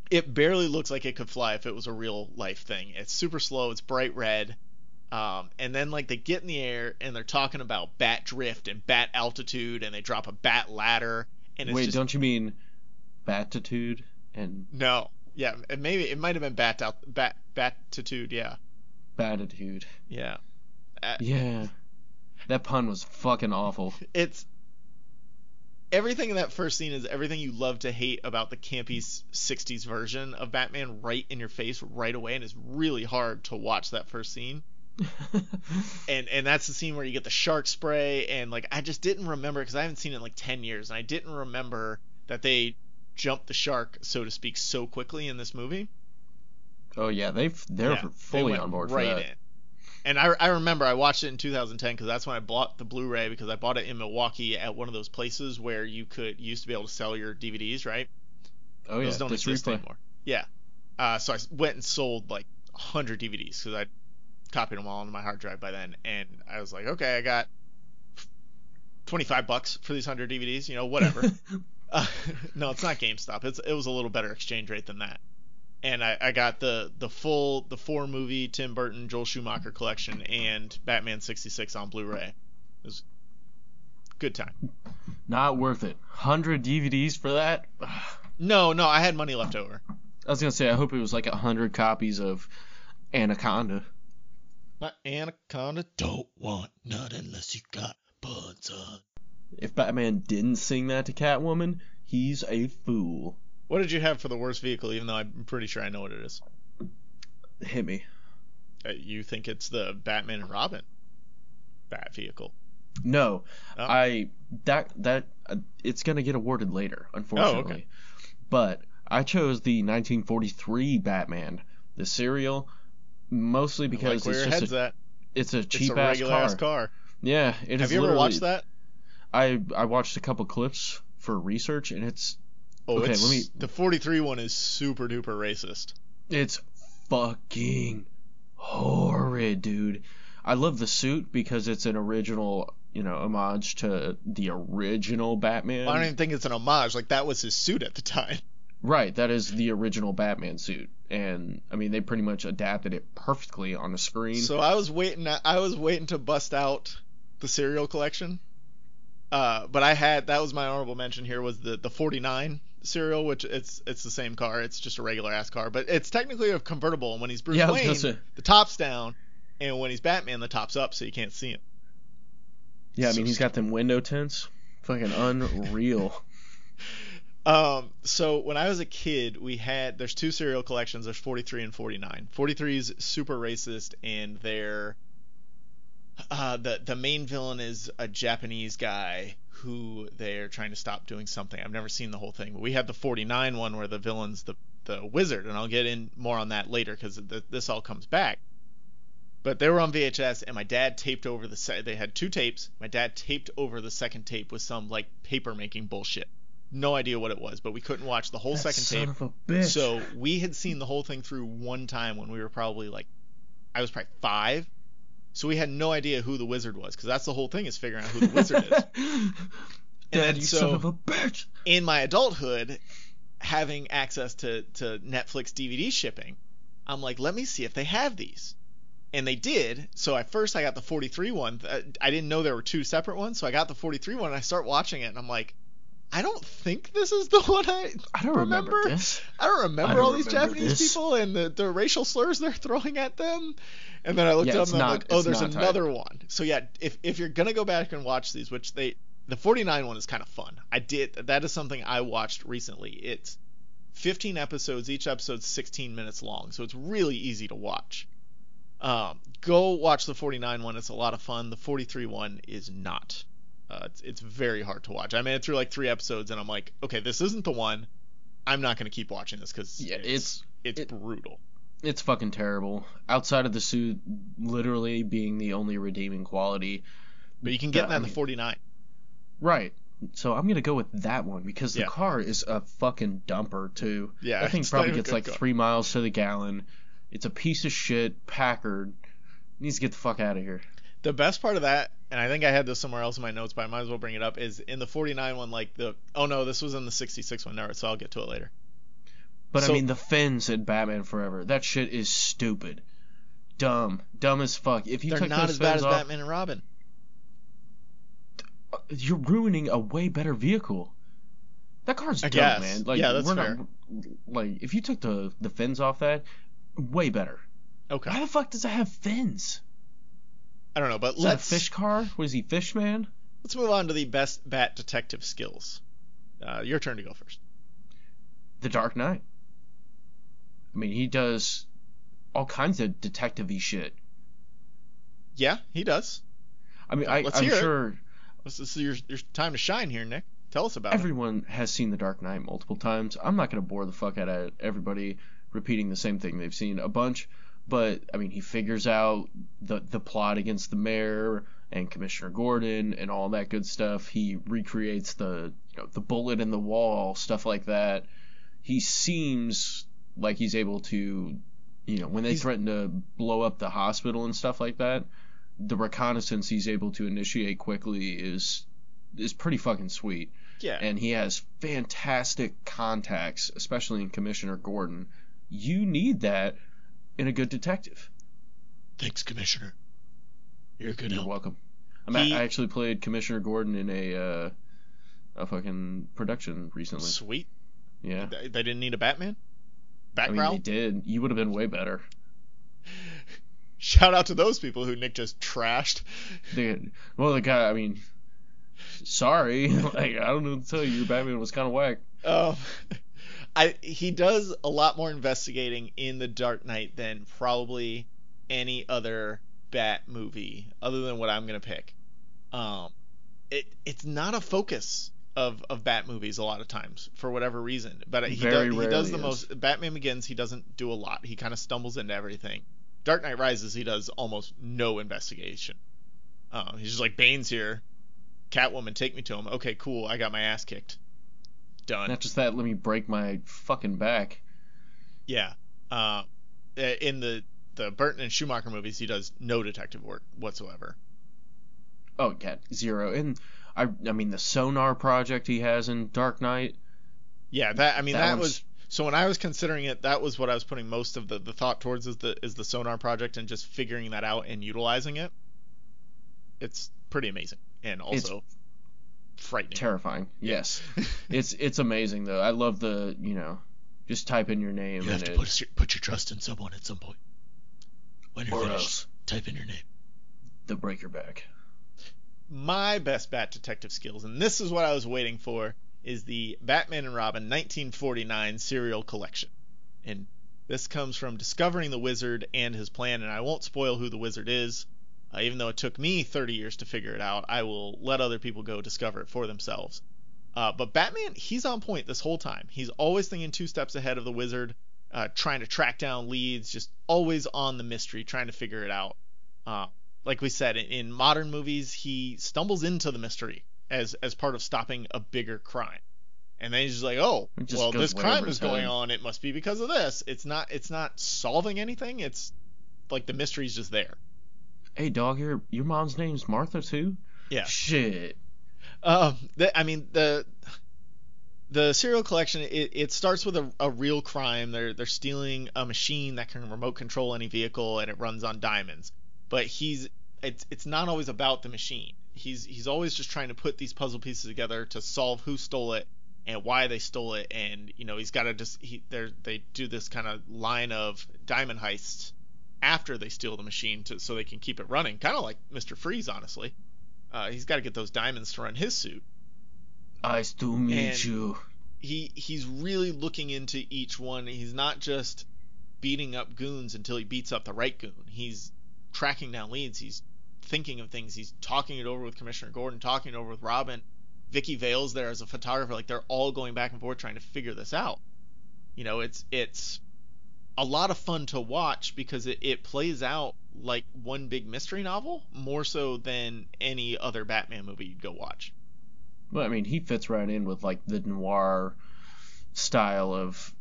Speaker 1: It barely looks like it could fly if it was a real life thing. It's super slow. It's bright red. And then like they get in the air and they're talking about bat drift and bat altitude and they drop a bat ladder. And it's
Speaker 2: don't you mean batitude and?
Speaker 1: No. Yeah. Maybe it might have been batitude. Yeah.
Speaker 2: Batitude.
Speaker 1: Yeah.
Speaker 2: Yeah. That pun was fucking awful.
Speaker 1: It's everything in that first scene is everything you love to hate about the campy 60s version of Batman right in your face right away, and it's really hard to watch that first scene. and that's the scene where you get the shark spray, and like I just didn't remember because I haven't seen it in like 10 years, and I didn't remember that they jumped the shark, so to speak, so quickly in this movie.
Speaker 2: Oh yeah, they're fully on board for that. In.
Speaker 1: And I remember I watched it in 2010 because that's when I bought the Blu-ray, because I bought it in Milwaukee at one of those places where you used to be able to sell your DVDs, right?
Speaker 2: Oh yeah,
Speaker 1: those don't exist anymore. Yeah. So I went and sold like 100 DVDs because I copied them all onto my hard drive by then, and I was like, okay, I got $25 for these 100 DVDs, whatever. No, it's not GameStop. It was a little better exchange rate than that. And I got the 4-movie Tim Burton Joel Schumacher collection and Batman 66 on Blu-ray. It was a good time.
Speaker 2: Not worth it. 100 DVDs for that?
Speaker 1: No, I had money left over.
Speaker 2: I was gonna say, I hope it was like 100 copies of Anaconda.
Speaker 1: My Anaconda don't want nothing unless you got buds on.
Speaker 2: If Batman didn't sing that to Catwoman, he's a fool.
Speaker 1: What did you have for the worst vehicle, even though I'm pretty sure I know what it is?
Speaker 2: Hit me.
Speaker 1: You think it's the Batman and Robin Bat vehicle?
Speaker 2: No. Oh. It's going to get awarded later, unfortunately. Oh, okay. But I chose the 1943 Batman, the serial, mostly because it's a cheap-ass
Speaker 1: car.
Speaker 2: Yeah.
Speaker 1: Have you ever watched that?
Speaker 2: I watched a couple clips for research, and it's
Speaker 1: Oh,
Speaker 2: Okay,
Speaker 1: the 43 one is super duper racist.
Speaker 2: It's fucking horrid, dude. I love the suit because it's an original, homage to the original Batman.
Speaker 1: I don't even think it's an homage. Like, that was his suit at the time.
Speaker 2: Right, that is the original Batman suit. And, I mean, they pretty much adapted it perfectly on the screen.
Speaker 1: So I was waiting to bust out the serial collection. But that was my honorable mention here, was the 49 serial, which it's the same car. It's just a regular ass car, but it's technically a convertible. And when he's Bruce Wayne, the top's down, and when he's Batman, the top's up, so you can't see him.
Speaker 2: Yeah, I mean, he's got them window tints. Fucking unreal.
Speaker 1: So when I was a kid, there's two serial collections. There's 43 and 49. 43 is super racist, and the main villain is a Japanese guy who they're trying to stop doing something. I've never seen the whole thing, but we have the 49 one where the villain's the wizard, and I'll get in more on that later because this all comes back. But they were on VHS, and my dad taped over they had two tapes. My dad taped over the second tape with some like paper making bullshit. No idea what it was, but we couldn't watch the whole second tape.
Speaker 2: Son of a bitch.
Speaker 1: So we had seen the whole thing through one time when we were probably I was probably 5. So we had no idea who the wizard was, because that's the whole thing, is figuring out who the wizard is.
Speaker 2: Dad, you son of a bitch.
Speaker 1: In my adulthood, having access to Netflix DVD shipping, I'm like, let me see if they have these. And they did. So at first I got the 43 one. I didn't know there were two separate ones, so I got the 43 one, and I start watching it, and I'm like, I don't think this is the one I
Speaker 2: don't remember this.
Speaker 1: I don't remember all these Japanese people and the racial slurs they're throwing at them. And then I looked up and I'm like, oh, there's another one. So yeah, if you're gonna go back and watch these, which the 49 one is kind of fun. That is something I watched recently. It's 15 episodes. Each episode's 16 minutes long, so it's really easy to watch. Go watch the 49 one. It's a lot of fun. The 43 one is not. It's very hard to watch. I made it through like 3 episodes, and I'm like, okay, this isn't the one. I'm not going to keep watching this because it's brutal.
Speaker 2: It's fucking terrible. Outside of the suit literally being the only redeeming quality.
Speaker 1: But you can get that in the 49.
Speaker 2: Right. So I'm going to go with that one because the car is a fucking dumper, too.
Speaker 1: Yeah.
Speaker 2: That thing probably gets like 3 miles to the gallon. It's a piece of shit. Packard needs to get the fuck out of here.
Speaker 1: The best part of that, and I think I had this somewhere else in my notes, but I might as well bring it up, is in the 49 one, this was in the 66 one, so I'll get to it later.
Speaker 2: But I mean, the fins in Batman Forever, that shit is stupid. Dumb as fuck. If you
Speaker 1: They're
Speaker 2: took
Speaker 1: not
Speaker 2: those
Speaker 1: as bad
Speaker 2: fins
Speaker 1: as
Speaker 2: off,
Speaker 1: Batman and Robin.
Speaker 2: You're ruining a way better vehicle. That car's dumb, man.
Speaker 1: Like, yeah, that's fair.
Speaker 2: If you took the fins off that, way better.
Speaker 1: Okay.
Speaker 2: Why the fuck does it have fins?
Speaker 1: I don't know, but
Speaker 2: Is that a fish car? Was he Fishman?
Speaker 1: Let's move on to the best Bat detective skills. Your turn to go first.
Speaker 2: The Dark Knight. I mean, he does all kinds of detective-y shit.
Speaker 1: Yeah, he does.
Speaker 2: I mean, I'm sure...
Speaker 1: This is your time to shine here, Nick. Tell us about it.
Speaker 2: Everyone has seen The Dark Knight multiple times. I'm not going to bore the fuck out of everybody repeating the same thing they've seen a bunch. But, I mean, he figures out the plot against the mayor and Commissioner Gordon and all that good stuff. He recreates the bullet in the wall, stuff like that. He seems like he's able to, when they threaten to blow up the hospital and stuff like that, the reconnaissance he's able to initiate quickly is pretty fucking sweet.
Speaker 1: Yeah.
Speaker 2: And he has fantastic contacts, especially in Commissioner Gordon. You need that in a good detective.
Speaker 1: Thanks, Commissioner. You're good.
Speaker 2: You're welcome. I actually played Commissioner Gordon in a fucking production recently.
Speaker 1: Sweet.
Speaker 2: Yeah.
Speaker 1: They didn't need a Batman?
Speaker 2: I mean, they did. You would have been way better.
Speaker 1: Shout out to those people who Nick just trashed.
Speaker 2: The guy, I mean, sorry. I don't know what to tell you. Your Batman was kind of whack.
Speaker 1: He does a lot more investigating in The Dark Knight than probably any other Bat movie, other than what I'm gonna pick. It's not a focus of Bat movies a lot of times for whatever reason, but he does the most. Batman Begins, he doesn't do a lot. He kind of stumbles into everything. Dark Knight Rises, he does almost no investigation. He's just like, Bane's here, Catwoman, take me to him. Okay, cool. I got my ass kicked. done.
Speaker 2: Not just that, let me break my fucking back.
Speaker 1: Yeah. In the Burton and Schumacher movies, he does no detective work whatsoever.
Speaker 2: Oh, yeah, zero. And I mean, the sonar project he has in Dark Knight.
Speaker 1: Yeah, that was. So when I was considering it, that was what I was putting most of the thought towards is the sonar project and just figuring that out and utilizing it. It's pretty amazing and also frightening.
Speaker 2: Terrifying. Yes. It's amazing though. I love the, just type in your name.
Speaker 1: You have to put your trust in someone at some point. When you're finished, type in your name.
Speaker 2: The break your back.
Speaker 1: My best Bat detective skills, and this is what I was waiting for, is the Batman and Robin 1949 serial collection. And this comes from discovering the Wizard and his plan, and I won't spoil who the Wizard is. Even though it took me 30 years to figure it out, I will let other people go discover it for themselves. But Batman, he's on point this whole time. He's always thinking 2 steps ahead of the Wizard, trying to track down leads, just always on the mystery, trying to figure it out. Like we said, in modern movies, he stumbles into the mystery as part of stopping a bigger crime. And then he's just like, oh, well, this crime is going on. It must be because of this. It's not solving anything. It's like the mystery's just there.
Speaker 2: Hey, dog, your mom's name's Martha, too?
Speaker 1: Yeah.
Speaker 2: Shit.
Speaker 1: The serial collection, it starts with a real crime. They're stealing a machine that can remote control any vehicle, and it runs on diamonds. But it's not always about the machine. He's always just trying to put these puzzle pieces together to solve who stole it and why they stole it. And he's got to they do this kind of line of diamond heists after they steal the machine so they can keep it running, kind of like Mr. Freeze, honestly. He's got to get those diamonds to run his suit.
Speaker 2: Nice to meet you.
Speaker 1: He's really looking into each one. He's not just beating up goons until he beats up the right goon. He's tracking down leads. He's thinking of things. He's talking it over with Commissioner Gordon, talking it over with Robin. Vicky Vale's there as a photographer. Like, they're all going back and forth trying to figure this out. It's a lot of fun to watch because it plays out like one big mystery novel, more so than any other Batman movie you'd go watch.
Speaker 2: Well, I mean, he fits right in with like the noir style of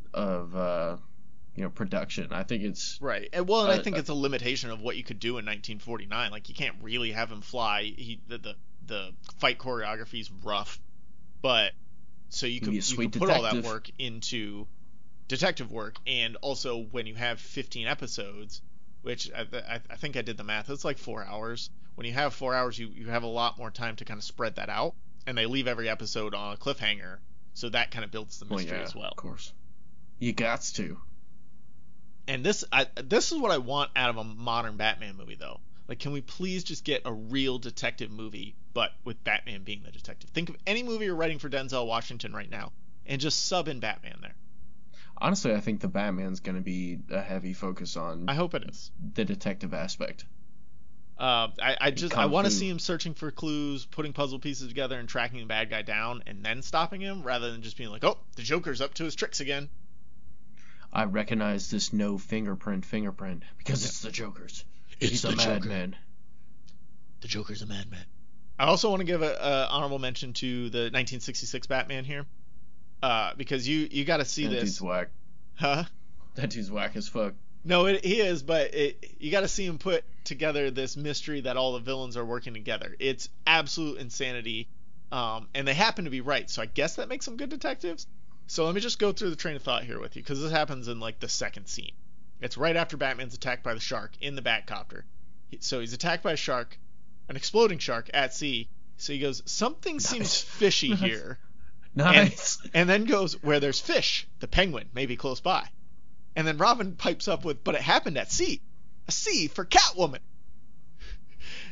Speaker 2: production. I think it's
Speaker 1: right. And I think it's a limitation of what you could do in 1949. Like, you can't really have him fly. The fight choreography is rough, but so you could put all that work into detective work. And also, when you have 15 episodes, which I think I did the math, it's like 4 hours. When you have 4 hours, you have a lot more time to kind of spread that out, and they leave every episode on a cliffhanger, so that kind of builds the mystery as well.
Speaker 2: Of course, you gots to.
Speaker 1: And this is what I want out of a modern Batman movie, though. Like, can we please just get a real detective movie, but with Batman being the detective? Think of any movie you're writing for Denzel Washington right now, and just sub in Batman there.
Speaker 2: Honestly, I think the Batman's going to be a heavy focus on.
Speaker 1: I hope it is
Speaker 2: the detective aspect.
Speaker 1: I want to see him searching for clues, putting puzzle pieces together, and tracking the bad guy down, and then stopping him, rather than just being like, oh, the Joker's up to his tricks again.
Speaker 2: I recognize this no fingerprint because it's the Joker's. He's a madman.
Speaker 1: The Joker's a madman. I also want to give a honorable mention to the 1966 Batman here. Because you got to see this.
Speaker 2: That dude's whack.
Speaker 1: Huh?
Speaker 2: That dude's whack as fuck.
Speaker 1: No, he is, but you got to see him put together this mystery that all the villains are working together. It's absolute insanity, and they happen to be right. So I guess that makes them good detectives. So let me just go through the train of thought here with you, because this happens in like the second scene. It's right after Batman's attacked by the shark in the Batcopter. So he's attacked by a shark, an exploding shark at sea. So he goes, something seems fishy here.
Speaker 2: Nice.
Speaker 1: And then goes, where there's fish, the Penguin may be close by. And then Robin pipes up with, but it happened at sea. A sea for Catwoman.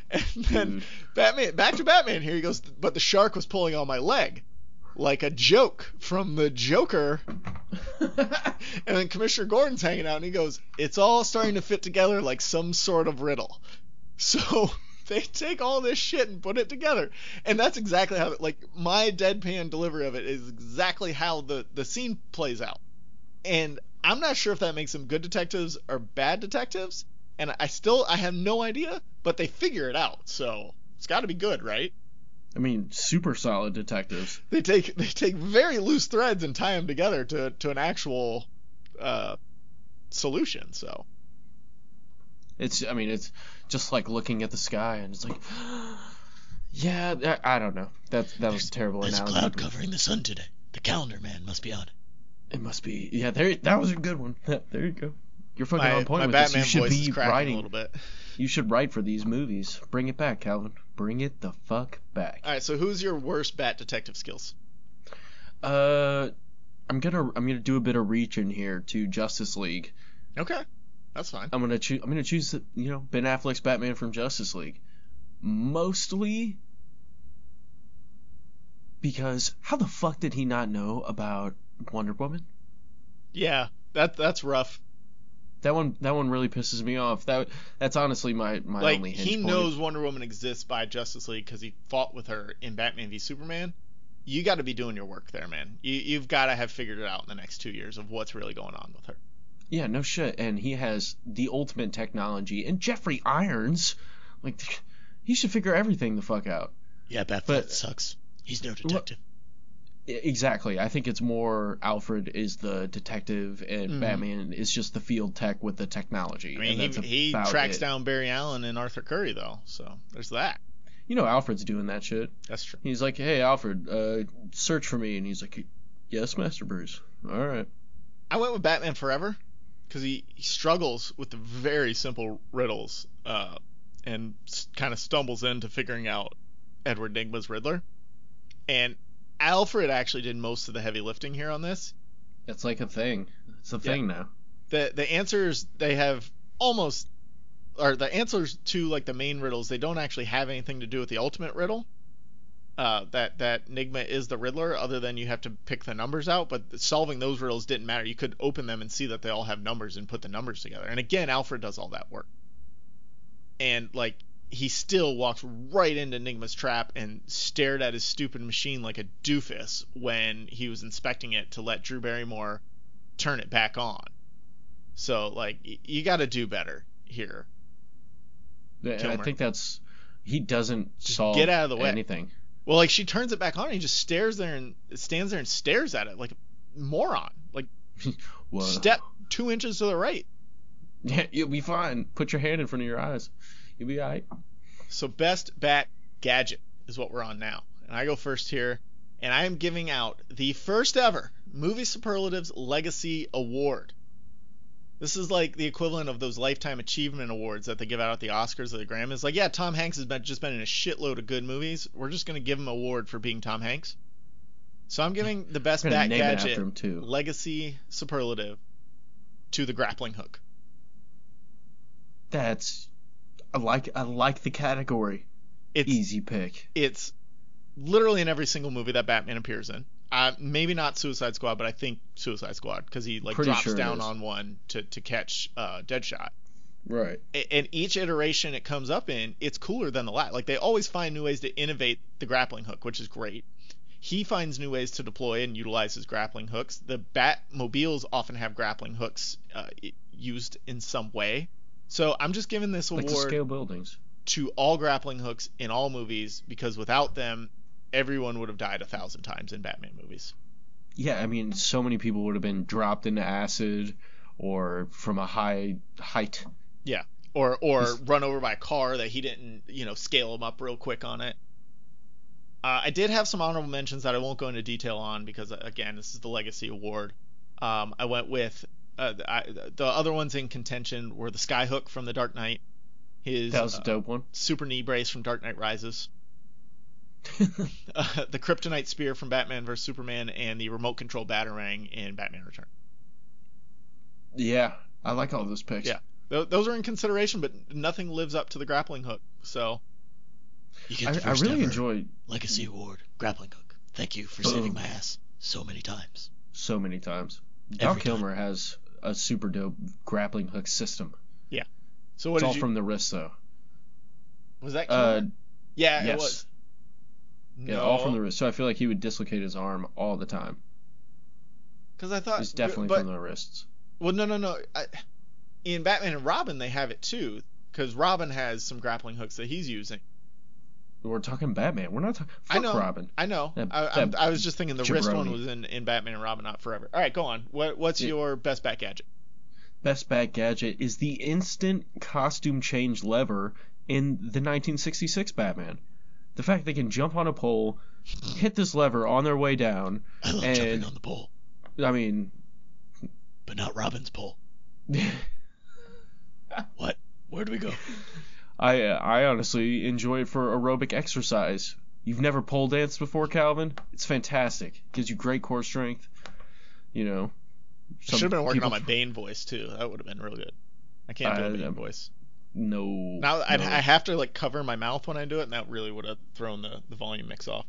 Speaker 1: And then Batman, back to Batman here, he goes, but the shark was pulling on my leg. Like a joke from the Joker. And then Commissioner Gordon's hanging out and he goes, it's all starting to fit together like some sort of riddle. So they take all this shit and put it together. And that's exactly how, like, my deadpan delivery of it is exactly how the scene plays out. And I'm not sure if that makes them good detectives or bad detectives. And I have no idea, but they figure it out. So it's got to be good, right?
Speaker 2: I mean, super solid detectives.
Speaker 1: They take very loose threads and tie them together to an actual solution. So
Speaker 2: it's just like looking at the sky and it's like, yeah, I don't know. That was a terrible analogy.
Speaker 3: There's a cloud covering the sun today. The calendar man must be on it.
Speaker 2: It must be. Yeah, that was a good one. There you go. You're fucking on point
Speaker 1: my
Speaker 2: with
Speaker 1: Batman
Speaker 2: this. You should
Speaker 1: voice
Speaker 2: be
Speaker 1: is cracking
Speaker 2: writing
Speaker 1: a little bit.
Speaker 2: You should write for these movies. Bring it back, Calvin. Bring it the fuck back.
Speaker 1: All right, so who's your worst Bat detective skills?
Speaker 2: I'm gonna do a bit of reach in here to Justice League.
Speaker 1: Okay, that's fine.
Speaker 2: I'm gonna choose Ben Affleck's Batman from Justice League, mostly because how the fuck did he not know about Wonder Woman?
Speaker 1: Yeah, that's rough.
Speaker 2: That one really pisses me off. That's honestly my only hinge
Speaker 1: he
Speaker 2: point.
Speaker 1: knows Wonder Woman exists by Justice League because he fought with her in Batman v Superman. You got to be doing your work there, man. You've got to have figured it out in the next 2 years of what's really going on with her.
Speaker 2: Yeah, no shit. And he has the ultimate technology. And Jeffrey Irons, like, he should figure everything the fuck out.
Speaker 3: Yeah, Batman sucks. He's no detective.
Speaker 2: Exactly. I think it's more Alfred is the detective and Batman is just the field tech with the technology.
Speaker 1: I mean, he tracks down Barry Allen and Arthur Curry, though, so there's that.
Speaker 2: You know Alfred's doing that shit.
Speaker 1: That's true.
Speaker 2: He's like, hey, Alfred, search for me. And he's like, yes, Master Bruce. All right.
Speaker 1: I went with Batman Forever because he struggles with the very simple riddles and kind of stumbles into figuring out Edward Nygma's Riddler. And Alfred actually did most of the heavy lifting here on this.
Speaker 2: It's like a thing. It's a thing now.
Speaker 1: The answers they have almost, or the answers to like the main riddles, they don't actually have anything to do with the ultimate riddle. That Nygma is the Riddler, other than you have to pick the numbers out. But solving those riddles didn't matter. You could open them and see that they all have numbers and put the numbers together. And again, Alfred does all that work. And like, he still walks right into Nygma's trap and stared at his stupid machine like a doofus when he was inspecting it to let Drew Barrymore turn it back on. So, like, you got to do better here.
Speaker 2: And I think he doesn't solve
Speaker 1: get out of the way.
Speaker 2: Anything.
Speaker 1: Well, like, she turns it back on and he just stands there and stares at it like a moron. Like, step 2 inches to the right.
Speaker 2: Yeah, you'll be fine. Put your hand in front of your eyes. You'll be all right.
Speaker 1: So best Bat Gadget is what we're on now. And I go first here. And I am giving out the first ever Movie Superlatives Legacy Award. This is like the equivalent of those Lifetime Achievement Awards that they give out at the Oscars or the Grammys. Like, yeah, Tom Hanks has just been in a shitload of good movies. We're just going to give him an award for being Tom Hanks. So I'm giving the best Bat Gadget Legacy Superlative to the grappling hook.
Speaker 2: I like the category. It's easy pick.
Speaker 1: It's literally in every single movie that Batman appears in. Maybe not Suicide Squad, but I think Suicide Squad because he drops down on one to catch Deadshot.
Speaker 2: Right.
Speaker 1: And each iteration it comes up in, it's cooler than the last. Like, they always find new ways to innovate the grappling hook, which is great. He finds new ways to deploy and utilize his grappling hooks. The Batmobiles often have grappling hooks used in some way. So I'm just giving this award
Speaker 2: to scale buildings
Speaker 1: to all grappling hooks in all movies because without them, everyone would have died 1,000 times in Batman movies.
Speaker 2: Yeah, I mean, so many people would have been dropped into acid or from a high height.
Speaker 1: Yeah, or run over by a car that he didn't, scale them up real quick on it. I did have some honorable mentions that I won't go into detail on because, again, this is the Legacy Award. I went with the other ones in contention were the Skyhook from The Dark Knight.
Speaker 2: That was a dope one.
Speaker 1: Super knee brace from Dark Knight Rises. The Kryptonite Spear from Batman vs Superman, and the remote control Batarang in Batman Return.
Speaker 2: Yeah, I like all those picks.
Speaker 1: Yeah, those are in consideration, but nothing lives up to the grappling hook. So
Speaker 3: you get the first
Speaker 2: I really
Speaker 3: ever
Speaker 2: enjoyed
Speaker 3: Legacy Award grappling hook. Thank you for saving my ass so many times.
Speaker 2: So many times. Val Kilmer has a super dope grappling hook system.
Speaker 1: Yeah. So what?
Speaker 2: It's all from the wrist though.
Speaker 1: Was that Kilmer? Yeah,
Speaker 2: yes.
Speaker 1: It was.
Speaker 2: Yeah, all from the wrist. So I feel like he would dislocate his arm all the time.
Speaker 1: Because I thought
Speaker 2: it's definitely from the wrists.
Speaker 1: Well, no. In Batman and Robin, they have it too. Because Robin has some grappling hooks that he's using.
Speaker 2: we're talking Batman. We're not talking.
Speaker 1: I know.
Speaker 2: Robin.
Speaker 1: I know.
Speaker 2: That
Speaker 1: I was just thinking the wrist one
Speaker 2: jabroni.
Speaker 1: was in Batman and Robin, not Forever. All right, go on. What's your best Bat Gadget?
Speaker 2: Best Bat Gadget is the instant costume change lever in the 1966 Batman. The fact they can jump on a pole, hit this lever on their way down.
Speaker 3: I love jumping on the pole.
Speaker 2: I mean,
Speaker 3: but not Robin's pole. What? Where do we go?
Speaker 2: I honestly enjoy it for aerobic exercise. You've never pole danced before, Calvin? It's fantastic. Gives you great core strength. You know.
Speaker 1: I should have been working on my Bane voice too. That would have been really good. I can't do a Bane voice.
Speaker 2: No.
Speaker 1: Now I have to like cover my mouth when I do it, and that really would have thrown the volume mix off.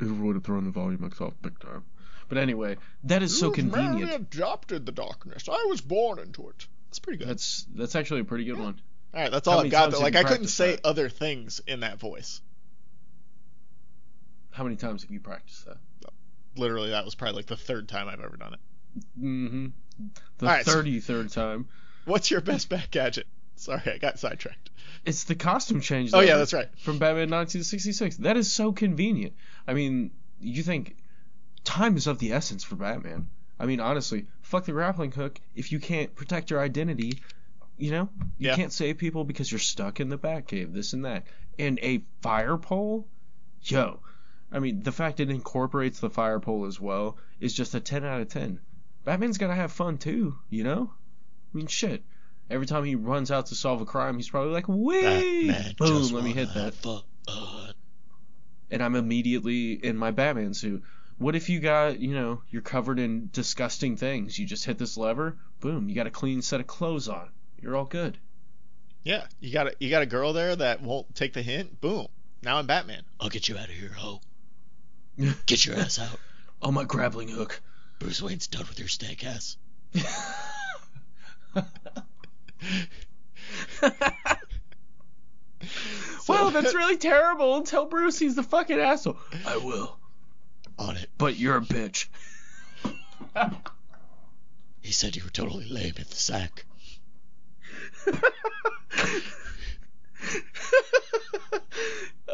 Speaker 2: It would have thrown the volume mix off big time. But anyway, that is so convenient.
Speaker 1: You adopted the darkness. I was born into it. That's pretty good.
Speaker 2: That's actually a pretty good one.
Speaker 1: All right, that's all I've got. Like I couldn't say other things in that voice.
Speaker 2: How many times have you practiced that?
Speaker 1: Literally, that was probably like the third time I've ever done it.
Speaker 2: Mm-hmm. The
Speaker 1: right,
Speaker 2: 33rd time.
Speaker 1: What's your best Bat Gadget? Sorry, I got sidetracked.
Speaker 2: It's the costume change.
Speaker 1: Oh yeah, that's right.
Speaker 2: From Batman 1966. That is so convenient. I mean, you think time is of the essence for Batman. I mean, honestly, fuck the grappling hook. If you can't protect your identity, you know, you can't save people because you're stuck in the Batcave, this and that. And a fire pole? Yo. I mean, the fact it incorporates the fire pole as well is just a 10 out of 10. Batman's gotta have fun too, you know? I mean, shit. Every time he runs out to solve a crime, he's probably like, wait! Boom, let me hit that. And I'm immediately in my Batman suit. What if you got, you know, you're covered in disgusting things. You just hit this lever, boom, you got a clean set of clothes on. You're all good.
Speaker 1: Yeah, you got a girl there that won't take the hint, boom. Now I'm Batman.
Speaker 3: I'll get you out of here, ho. Get your ass out.
Speaker 2: Oh, my grappling hook.
Speaker 3: Bruce Wayne's done with your stank ass.
Speaker 2: Wow, that's really terrible. Tell Bruce he's the fucking asshole.
Speaker 3: I will. On it.
Speaker 2: But you're a bitch.
Speaker 3: He said you were totally lame at the sack.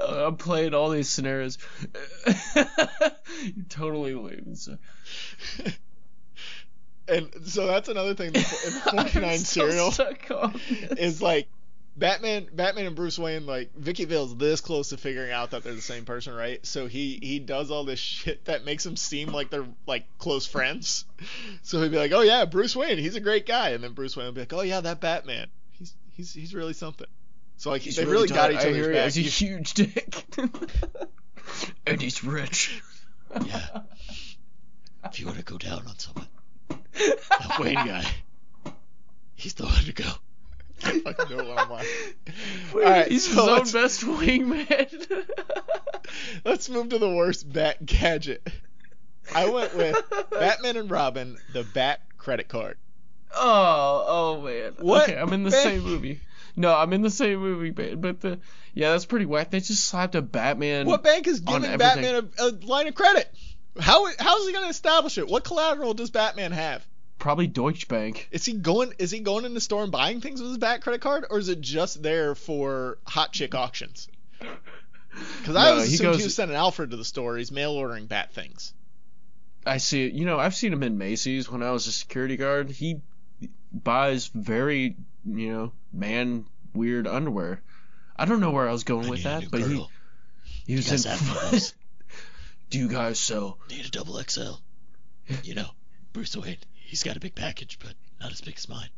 Speaker 2: I'm playing all these scenarios. You're totally lame.
Speaker 1: And so that's another thing in the 49 serial is like Batman and Bruce Wayne, like Vicky Vale's this close to figuring out that they're the same person, right? So he does all this shit that makes them seem like they're like close friends. So he'd be like, "Oh yeah, Bruce Wayne, he's a great guy," and then Bruce Wayne would be like, "Oh yeah, that Batman, he's really something." So like they really got each other's back.
Speaker 2: He's a huge dick, and he's rich.
Speaker 3: Yeah. If you want to go down on someone, that Wayne guy, he's the one to go.
Speaker 1: I fucking know what I'm like.
Speaker 2: All right, he's his own best wingman.
Speaker 1: Let's move to the worst Bat Gadget. I went with Batman and Robin, the Bat credit card.
Speaker 2: Oh man.
Speaker 1: What?
Speaker 2: Okay, I'm in the same movie. No, I'm in the same movie, but that's pretty whack. They just slapped a Batman.
Speaker 1: What bank is giving Batman a line of credit? How is he going to establish it? What collateral does Batman have?
Speaker 2: Probably Deutsche Bank.
Speaker 1: Is he going in the store and buying things with his Bat credit card, or is it just there for hot chick auctions? Because I was assuming he was sending Alfred to the store. He's mail ordering Bat things.
Speaker 2: I see it. You know, I've seen him in Macy's when I was a security guard. He buys very, you know, man weird underwear. I don't know where I was going with that, but he was in. Do you guys sell?
Speaker 3: Need a double XL. You know, Bruce Wayne, he's got a big package, but not as big as mine.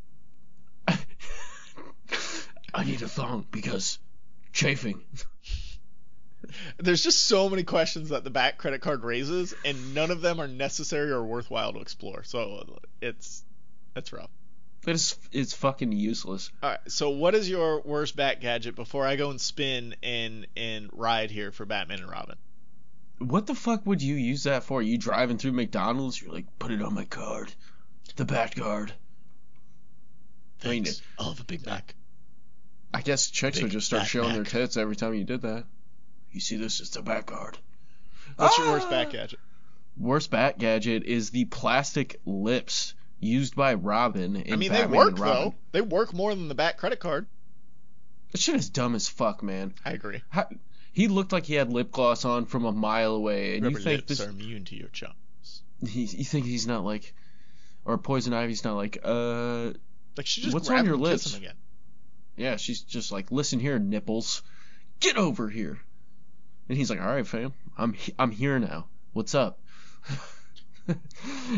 Speaker 2: I need a thong because chafing.
Speaker 1: There's just so many questions that the Bat credit card raises, and none of them are necessary or worthwhile to explore. So it's rough.
Speaker 2: It's fucking useless.
Speaker 1: All right. So what is your worst Bat Gadget before I go and spin and ride here for Batman and Robin?
Speaker 2: What the fuck would you use that for? You driving through McDonald's? You're like, put it on my card. The Bat card.
Speaker 3: Thanks. I'll have a Big Mac.
Speaker 2: I guess chicks would just start showing their tits every time you did that. You see this? It's the Bat card.
Speaker 1: What's your worst Bat Gadget?
Speaker 2: Worst Bat Gadget is the plastic lips used by Robin in Batman
Speaker 1: they work,
Speaker 2: and Robin.
Speaker 1: Though. They work more than the Bat credit card.
Speaker 2: That shit is dumb as fuck, man.
Speaker 1: I agree.
Speaker 2: He looked like he had lip gloss on from a mile away, and
Speaker 1: Rubber
Speaker 2: you think
Speaker 1: lips
Speaker 2: this?
Speaker 1: are immune to your charms.
Speaker 2: You think he's not like, or Poison Ivy's not like,
Speaker 1: Like she just
Speaker 2: what's
Speaker 1: grab
Speaker 2: on your
Speaker 1: him and
Speaker 2: lips?
Speaker 1: kiss him again.
Speaker 2: Yeah, she's just like, listen here, nipples, get over here. And he's like, all right, fam, I'm here now. What's up?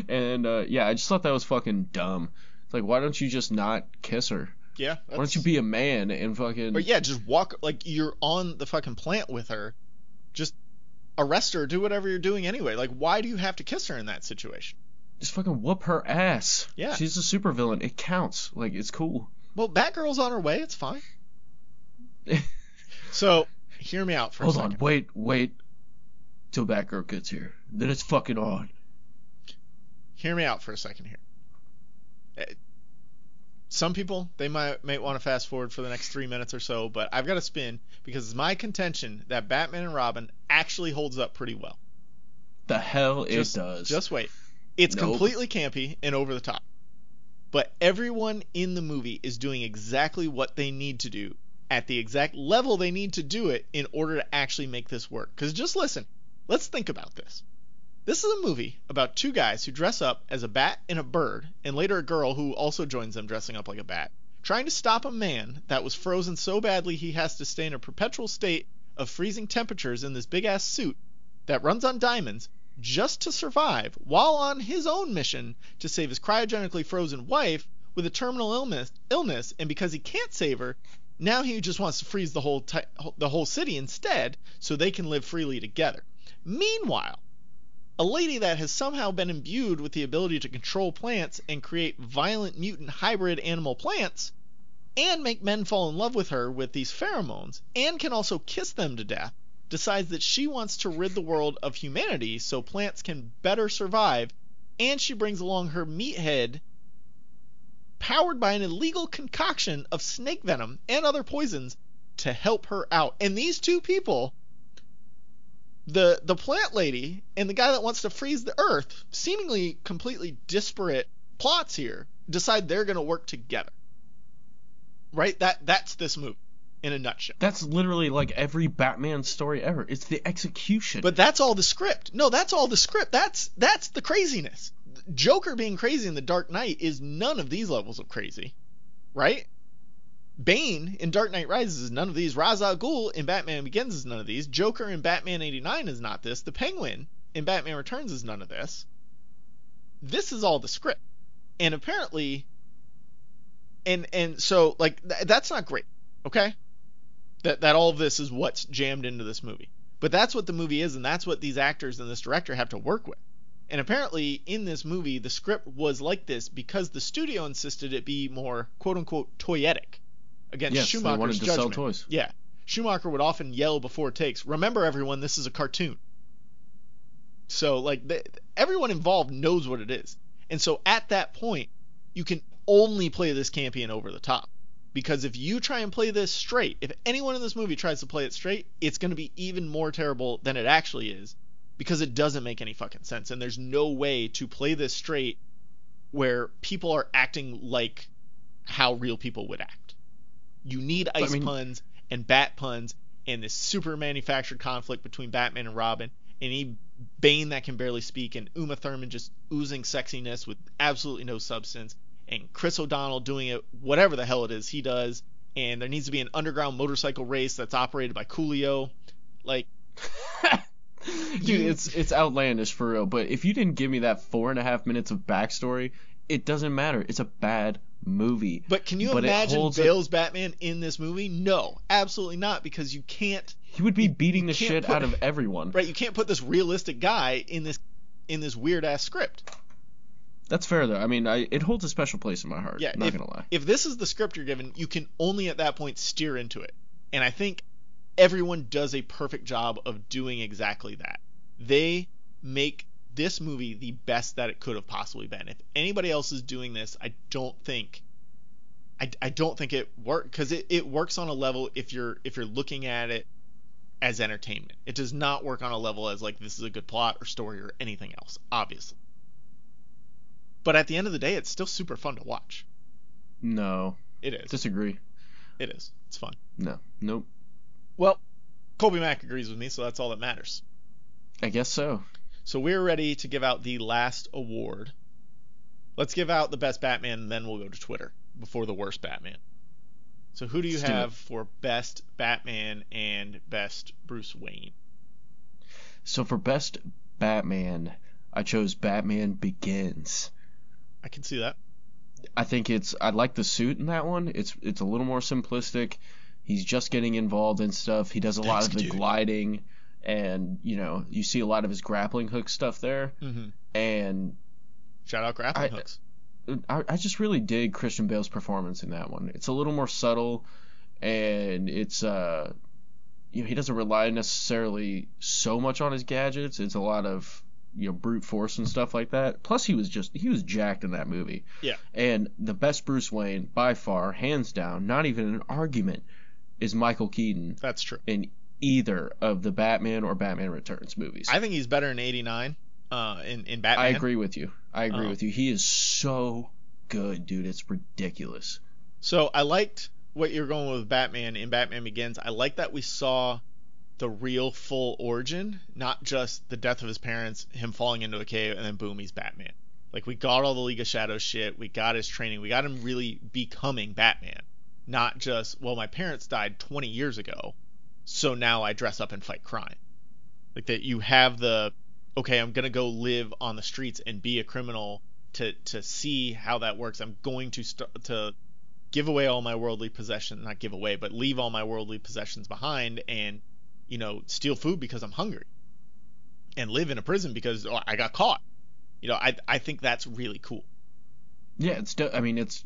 Speaker 2: And yeah, I just thought that was fucking dumb. It's like, why don't you just not kiss her?
Speaker 1: Yeah.
Speaker 2: Why don't you be a man and fucking...
Speaker 1: Or yeah, just walk, like you're on the fucking plant with her. Just arrest her, do whatever you're doing anyway. Like, why do you have to kiss her in that situation?
Speaker 2: Just fucking whoop her ass.
Speaker 1: Yeah.
Speaker 2: She's a supervillain. It counts. Like, it's cool.
Speaker 1: Well, Batgirl's on her way. It's fine. So, hear me out for a
Speaker 2: Hold
Speaker 1: second.
Speaker 2: on. Wait. Till Batgirl gets here. Then it's fucking on.
Speaker 1: Hear me out for a second here. Some people, they might want to fast forward for the next 3 minutes or so, but I've got to spin because it's my contention that Batman and Robin actually holds up pretty well.
Speaker 2: The hell it does.
Speaker 1: Just wait. It's
Speaker 2: Nope.
Speaker 1: completely campy and over the top. But everyone in the movie is doing exactly what they need to do at the exact level they need to do it in order to actually make this work. Because just listen, let's think about this. This is a movie about two guys who dress up as a bat and a bird, and later a girl who also joins them dressing up like a bat, trying to stop a man that was frozen so badly he has to stay in a perpetual state of freezing temperatures in this big-ass suit that runs on diamonds just to survive while on his own mission to save his cryogenically frozen wife with a terminal illness, and because he can't save her, now he just wants to freeze the whole city instead so they can live freely together. Meanwhile, a lady that has somehow been imbued with the ability to control plants and create violent mutant hybrid animal plants and make men fall in love with her with these pheromones and can also kiss them to death, decides that she wants to rid the world of humanity so plants can better survive, and she brings along her meathead powered by an illegal concoction of snake venom and other poisons to help her out. And these two people, the plant lady and the guy that wants to freeze the earth, seemingly completely disparate plots here, decide they're going to work together. Right? That's this movie in a nutshell.
Speaker 2: That's literally like every Batman story ever. It's the execution.
Speaker 1: But that's all the script. No, that's all the script. That's the craziness. Joker being crazy in The Dark Knight is none of these levels of crazy. Right? Bane in Dark Knight Rises is none of these. Ra's al Ghul in Batman Begins is none of these. Joker in Batman 89 is not this. The Penguin in Batman Returns is none of this. This is all the script. And apparently, and so like that's not great. Okay? That all of this is what's jammed into this movie. But that's what the movie is, and that's what these actors and this director have to work with. And apparently in this movie the script was like this because the studio insisted it be more quote-unquote toyetic against Schumacher's
Speaker 2: they wanted to
Speaker 1: judgment.
Speaker 2: sell toys.
Speaker 1: Yeah. Schumacher would often yell before takes, "Remember everyone, this is a cartoon." So like everyone involved knows what it is. And so at that point you can only play this campy and over the top. Because if you try and play this straight, if anyone in this movie tries to play it straight, it's going to be even more terrible than it actually is. Because it doesn't make any fucking sense. And there's no way to play this straight where people are acting like how real people would act. You need ice puns and bat puns and this super manufactured conflict between Batman and Robin. And a Bane that can barely speak, and Uma Thurman just oozing sexiness with absolutely no substance. And Chris O'Donnell doing it, whatever the hell it is he does. And there needs to be an underground motorcycle race that's operated by Coolio. Like...
Speaker 2: Dude, it's outlandish for real. But if you didn't give me that 4.5 minutes of backstory, it doesn't matter. It's a bad movie.
Speaker 1: But can you imagine Bale's Batman in this movie? No, absolutely not, because you can't.
Speaker 2: He would be beating the shit out of everyone.
Speaker 1: Right, you can't put this realistic guy in this weird ass script.
Speaker 2: That's fair though. I mean, it holds a special place in my heart.
Speaker 1: Yeah,
Speaker 2: not gonna lie.
Speaker 1: If this is the script you're given, you can only at that point steer into it. And I think everyone does a perfect job of doing exactly that. They make this movie the best that it could have possibly been. If anybody else is doing this, I don't think it works, because it works on a level if you're looking at it as entertainment. It does not work on a level as like this is a good plot or story or anything else, obviously. But at the end of the day, it's still super fun to watch.
Speaker 2: No.
Speaker 1: It is.
Speaker 2: Disagree.
Speaker 1: It is. It's fun.
Speaker 2: No. Nope.
Speaker 1: Well, Colby Mack agrees with me, so that's all that matters.
Speaker 2: I guess so.
Speaker 1: So we're ready to give out the last award. Let's give out the best Batman, and then we'll go to Twitter before the worst Batman. So who do you have for best Batman and best Bruce Wayne?
Speaker 2: So for best Batman, I chose Batman Begins.
Speaker 1: I can see that.
Speaker 2: I think I like the suit in that one. It's a little more simplistic. He's just getting involved in stuff. He does a lot of the gliding, and you see a lot of his grappling hook stuff there.
Speaker 1: Mm-hmm.
Speaker 2: And
Speaker 1: shout out grappling hooks.
Speaker 2: I just really dig Christian Bale's performance in that one. It's a little more subtle, and it's he doesn't rely necessarily so much on his gadgets. It's a lot of brute force and stuff like that. Plus he was jacked in that movie.
Speaker 1: Yeah.
Speaker 2: And the best Bruce Wayne by far, hands down, not even an argument, is Michael Keaton.
Speaker 1: That's true.
Speaker 2: In either of the Batman or Batman Returns movies.
Speaker 1: I think he's better in 89 in Batman.
Speaker 2: I agree with you. He is so good, dude. It's ridiculous.
Speaker 1: So I liked what you're going with Batman in Batman Begins. I like that we saw the real full origin, not just the death of his parents, him falling into a cave, and then boom, he's Batman. Like, we got all the League of Shadows shit, we got his training, we got him really becoming Batman. Not just, well, my parents died 20 years ago, so now I dress up and fight crime. Like, that you have the, okay, I'm going to go live on the streets and be a criminal to see how that works. I'm going to give away all my worldly possessions, not give away, but leave all my worldly possessions behind and, steal food because I'm hungry and live in a prison because I got caught. I think that's really cool.
Speaker 2: Yeah, it's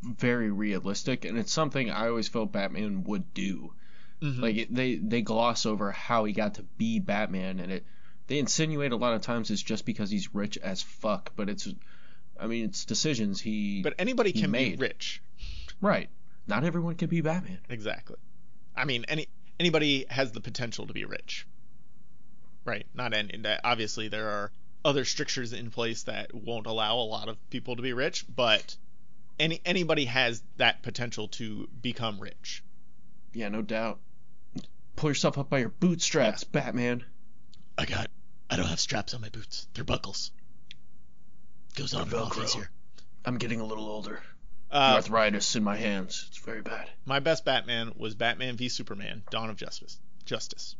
Speaker 2: very realistic, and it's something I always felt Batman would do.
Speaker 1: Mm-hmm.
Speaker 2: Like, they gloss over how he got to be Batman, and they insinuate a lot of times it's just because he's rich as fuck, but it's decisions
Speaker 1: But anybody can
Speaker 2: made.
Speaker 1: be rich.
Speaker 2: Right. Not everyone can be Batman.
Speaker 1: Exactly. I mean, anybody has the potential to be rich. Right. Obviously, there are other strictures in place that won't allow a lot of people to be rich, but anybody has that potential to become rich.
Speaker 2: Yeah, no doubt. Pull yourself up by your bootstraps, Batman.
Speaker 3: I don't have straps on my boots. They're buckles. Goes on and off easier.
Speaker 2: I'm getting a little older. Arthritis in my hands. It's very bad.
Speaker 1: My best Batman was Batman v Superman, Dawn of Justice.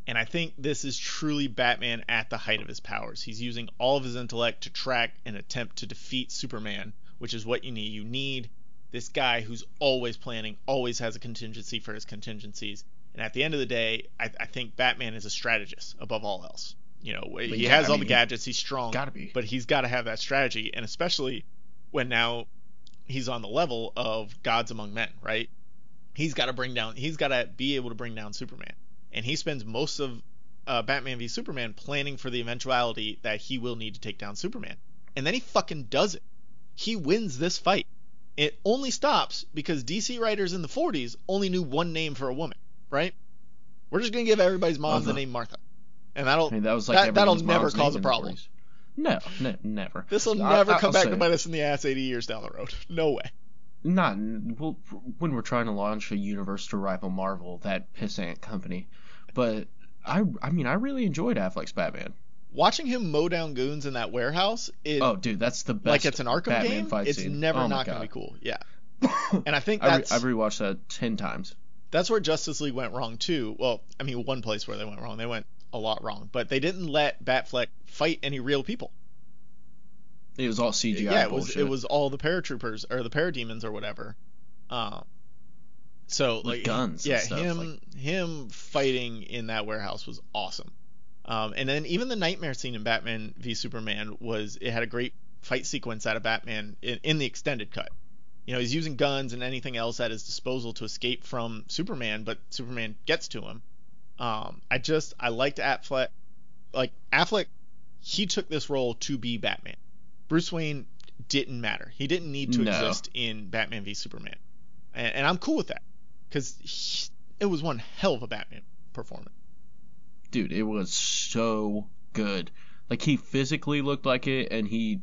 Speaker 1: And I think this is truly Batman at the height of his powers. He's using all of his intellect to track and attempt to defeat Superman, which is what you need. You need this guy who's always planning, always has a contingency for his contingencies. And at the end of the day, I think Batman is a strategist above all else. He has all the gadgets, he's strong, but he's got to have that strategy, and especially when now he's on the level of gods among men, right? He's got to be able to bring down Superman. And he spends most of Batman v Superman planning for the eventuality that he will need to take down Superman. And then he fucking does it. He wins this fight. It only stops because DC writers in the 40s only knew one name for a woman, right? We're just going to give everybody's mom the name Martha. And that'll never cause a problem.
Speaker 2: No, never.
Speaker 1: This will never come back to bite us in the ass 80 years down the road. No way.
Speaker 2: When we're trying to launch a universe to rival Marvel, that pissant company. But I really enjoyed Affleck's Batman.
Speaker 1: Watching him mow down goons in that warehouse is...
Speaker 2: Oh, dude, that's the best
Speaker 1: like it's an Arkham
Speaker 2: Batman
Speaker 1: game.
Speaker 2: Fight
Speaker 1: it's
Speaker 2: scene.
Speaker 1: Never not going to be cool. Yeah. And I think that's...
Speaker 2: I've rewatched that 10 times.
Speaker 1: That's where Justice League went wrong, too. Well, one place where they went wrong. They went a lot wrong. But they didn't let Batfleck fight any real people.
Speaker 2: It was all CGI.
Speaker 1: Yeah,
Speaker 2: bullshit.
Speaker 1: it was all the paratroopers or the parademons or whatever. So
Speaker 2: with guns.
Speaker 1: Yeah,
Speaker 2: and stuff,
Speaker 1: him fighting in that warehouse was awesome. And then even the nightmare scene in Batman v Superman it had a great fight sequence out of Batman in the extended cut. He's using guns and anything else at his disposal to escape from Superman, but Superman gets to him. I liked Affleck. Like, Affleck, he took this role to be Batman. Bruce Wayne didn't matter. He didn't need to exist in Batman v Superman. And I'm cool with that. Because it was one hell of a Batman performance.
Speaker 2: Dude, it was so good. Like, he physically looked like it, and he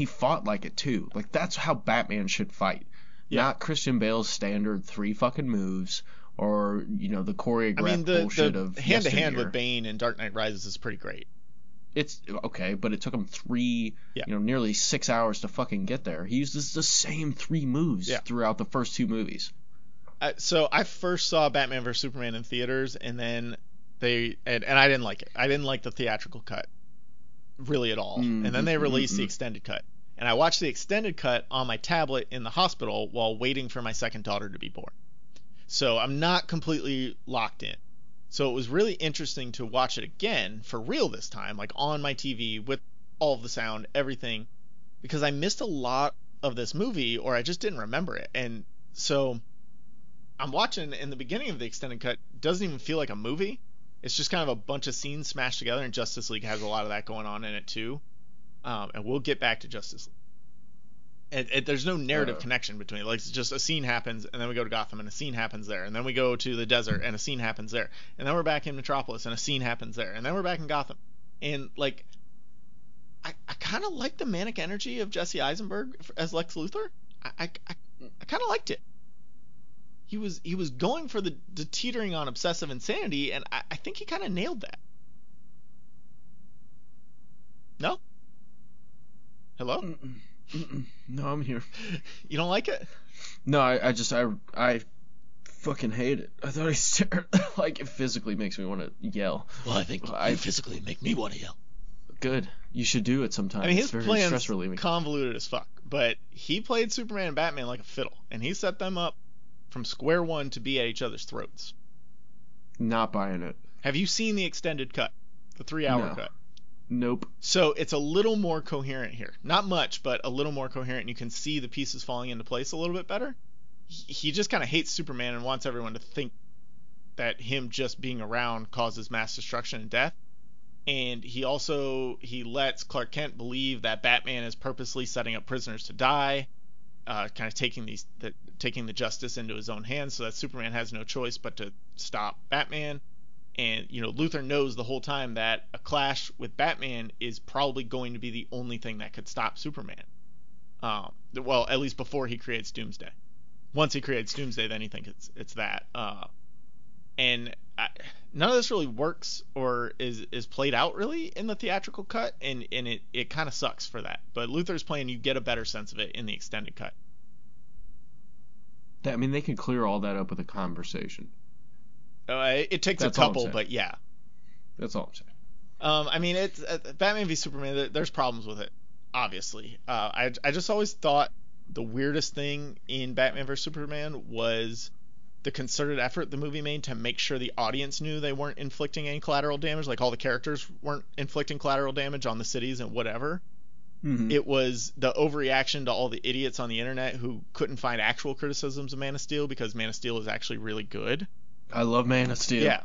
Speaker 2: fought like it, too. Like, that's how Batman should fight. Yeah. Not Christian Bale's standard 3 fucking moves, or the choreographed
Speaker 1: I mean,
Speaker 2: bullshit
Speaker 1: the
Speaker 2: of
Speaker 1: hand to hand
Speaker 2: yesteryear.
Speaker 1: with Bane in Dark Knight Rises is pretty great.
Speaker 2: It's okay, but it took him
Speaker 1: Yeah.
Speaker 2: nearly 6 hours to fucking get there. He uses the same 3 moves throughout the first 2 movies.
Speaker 1: So I first saw Batman vs Superman in theaters, and then and I didn't like it. I didn't like the theatrical cut really at all. And then they released the extended cut, and I watched the extended cut on my tablet in the hospital while waiting for my second daughter to be born. So I'm not completely locked in. So it was really interesting to watch it again for real this time, like on my TV with all of the sound, everything, because I missed a lot of this movie, or I just didn't remember it. And so I'm watching, in the beginning of the extended cut, doesn't even feel like a movie. It's just kind of a bunch of scenes smashed together, and Justice League has a lot of that going on in it too. And we'll get back to Justice League. There's no narrative connection between it. Like, it's just a scene happens, and then we go to Gotham, and a scene happens there, and then we go to the desert, and a scene happens there, and then we're back in Metropolis, and a scene happens there, and then we're back in Gotham. And like, I kind of like the manic energy of Jesse Eisenberg as Lex Luthor. I kind of liked it. He was going for the teetering on obsessive insanity, and I think he kind of nailed that. No? Hello?
Speaker 2: No, I'm here.
Speaker 1: You don't like it?
Speaker 2: No, I fucking hate it. I thought he's like, it physically makes me want to yell.
Speaker 3: Well, I think you physically make me want to yell.
Speaker 2: Good. You should do it sometime.
Speaker 1: I mean,
Speaker 2: it's
Speaker 1: his
Speaker 2: very stress
Speaker 1: plan's
Speaker 2: relieving.
Speaker 1: convoluted as fuck, but he played Superman and Batman like a fiddle, and he set them up from square one to be at each other's throats.
Speaker 2: Not buying it.
Speaker 1: Have you seen the extended cut? The 3-hour cut?
Speaker 2: Nope.
Speaker 1: So it's a little more coherent here. Not much, but a little more coherent, and you can see the pieces falling into place a little bit better. He just kind of hates Superman and wants everyone to think that him just being around causes mass destruction and death. And he lets Clark Kent believe that Batman is purposely setting up prisoners to die, kind of taking the justice into his own hands, so that Superman has no choice but to stop Batman. And Luthor knows the whole time that a clash with Batman is probably going to be the only thing that could stop Superman. Well, at least before he creates Doomsday. Once he creates Doomsday, then he thinks it's that. And none of this really works or is played out really in the theatrical cut, and it kind of sucks for that. But Luthor's plan, you get a better sense of it in the extended cut.
Speaker 2: I mean, they can clear all that up with a conversation.
Speaker 1: It takes a couple, but yeah.
Speaker 2: That's all I'm saying.
Speaker 1: I mean, it's Batman v Superman. There's problems with it, obviously. I just always thought the weirdest thing in Batman vs Superman was the concerted effort the movie made to make sure the audience knew they weren't inflicting any collateral damage, like all the characters weren't inflicting collateral damage on the cities and whatever. Mm-hmm. It was the overreaction to all the idiots on the internet who couldn't find actual criticisms of Man of Steel, because Man of Steel is actually really good.
Speaker 2: I love Man of Steel.
Speaker 1: Yeah.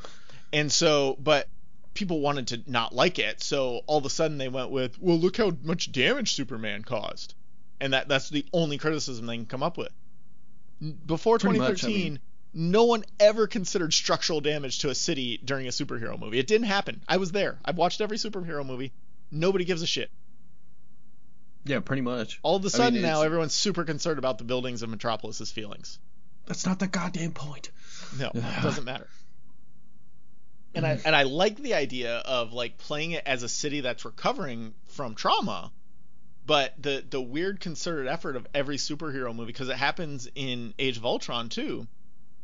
Speaker 1: And so, but people wanted to not like it, so all of a sudden they went with, well, look how much damage Superman caused. And that's the only criticism they can come up with. Before 2013, no one ever considered structural damage to a city during a superhero movie. It didn't happen. I was there. I've watched every superhero movie. Nobody gives a shit.
Speaker 2: Yeah, pretty much.
Speaker 1: All of a sudden now everyone's super concerned about the buildings of Metropolis's feelings.
Speaker 2: That's not the goddamn point.
Speaker 1: No, it doesn't matter. And I like the idea of like playing it as a city that's recovering from trauma, but the weird concerted effort of every superhero movie, because it happens in Age of Ultron too,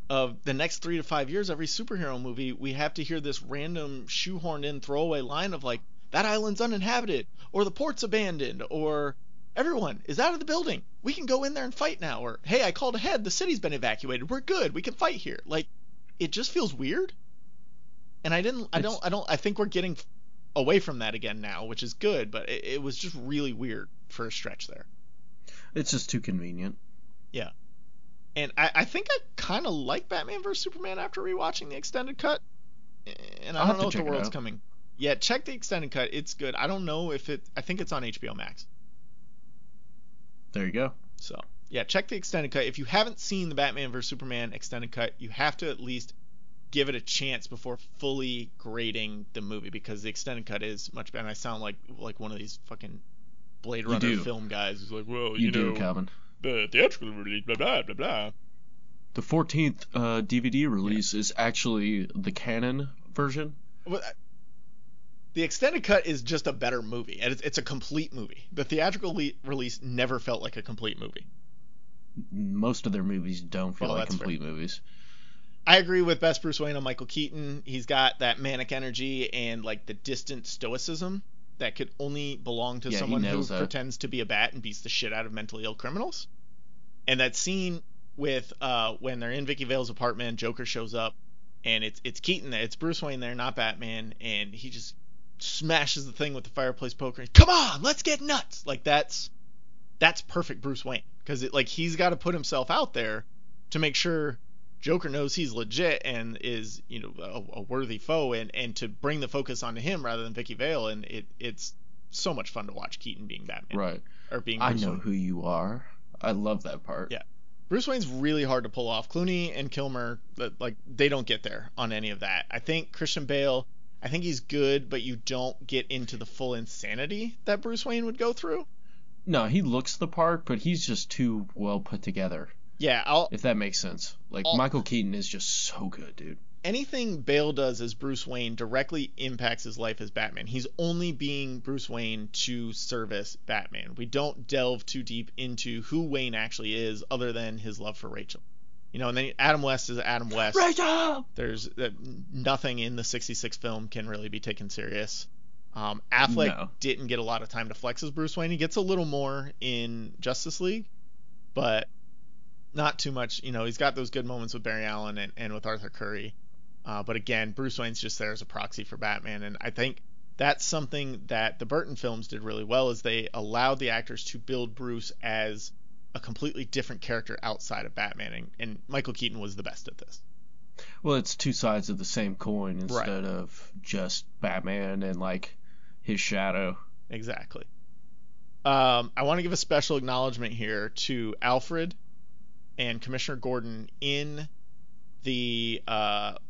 Speaker 1: of the next 3 to 5 years, every superhero movie, we have to hear this random shoehorned in throwaway line of like, that island's uninhabited, or the port's abandoned, or everyone is out of the building, we can go in there and fight now, or hey, I called ahead, the city's been evacuated, we're good, we can fight here. Like, it just feels weird. And I think we're getting away from that again now, which is good, but it was just really weird for a stretch there.
Speaker 2: It's just too convenient.
Speaker 1: Yeah. And I think I kind of like Batman vs Superman after rewatching the extended cut. And I don't know if the world's coming. Yeah, check the extended cut. It's good. I don't know if I think it's on HBO Max.
Speaker 2: There you go.
Speaker 1: So, yeah, check the extended cut. If you haven't seen the Batman vs Superman extended cut, you have to at least give it a chance before fully grading the movie, because the extended cut is much better. And I sound like one of these fucking Blade Runner film guys who's like, well,
Speaker 2: you know, Calvin.
Speaker 1: The theatrical release, blah blah blah blah.
Speaker 2: The 14th DVD release is actually the canon version.
Speaker 1: Well, the extended cut is just a better movie, and it's a complete movie. The theatrical release never felt like a complete movie.
Speaker 2: Most of their movies don't feel
Speaker 1: Well,
Speaker 2: like
Speaker 1: that's
Speaker 2: complete movies.
Speaker 1: I agree with best Bruce Wayne on Michael Keaton. He's got that manic energy and like the distant stoicism that could only belong to someone who pretends to be a bat and beats the shit out of mentally ill criminals. And that scene with when they're in Vicky Vale's apartment, Joker shows up, and it's Keaton there, it's Bruce Wayne there, not Batman, and he just smashes the thing with the fireplace poker. Come on, let's get nuts! Like that's perfect Bruce Wayne, because he's got to put himself out there to make sure Joker knows he's legit and is a worthy foe, and to bring the focus onto him rather than Vicky Vale, and it's so much fun to watch Keaton being Batman,
Speaker 2: right?
Speaker 1: Or being
Speaker 2: Bruce
Speaker 1: Wayne.
Speaker 2: I know who you are. I love that part.
Speaker 1: Yeah. Bruce Wayne's really hard to pull off. Clooney and Kilmer, they don't get there on any of that. I think Christian Bale, I think he's good, but you don't get into the full insanity that Bruce Wayne would go through.
Speaker 2: No, he looks the part, but he's just too well put together.
Speaker 1: Yeah,
Speaker 2: if that makes sense. Michael Keaton is just so good, dude.
Speaker 1: Anything Bale does as Bruce Wayne directly impacts his life as Batman. He's only being Bruce Wayne to service Batman. We don't delve too deep into who Wayne actually is, other than his love for Rachel. And then Adam West is Adam West.
Speaker 2: Rachel!
Speaker 1: There's nothing in the 66 film can really be taken serious. Affleck didn't get a lot of time to flex as Bruce Wayne. He gets a little more in Justice League, but not too much. He's got those good moments with Barry Allen and with Arthur Curry. But again, Bruce Wayne's just there as a proxy for Batman, and I think that's something that the Burton films did really well, is they allowed the actors to build Bruce as a completely different character outside of Batman, and Michael Keaton was the best at this.
Speaker 2: Well, it's two sides of the same coin instead of just Batman and his shadow.
Speaker 1: Exactly. I want to give a special acknowledgement here to Alfred and Commissioner Gordon in the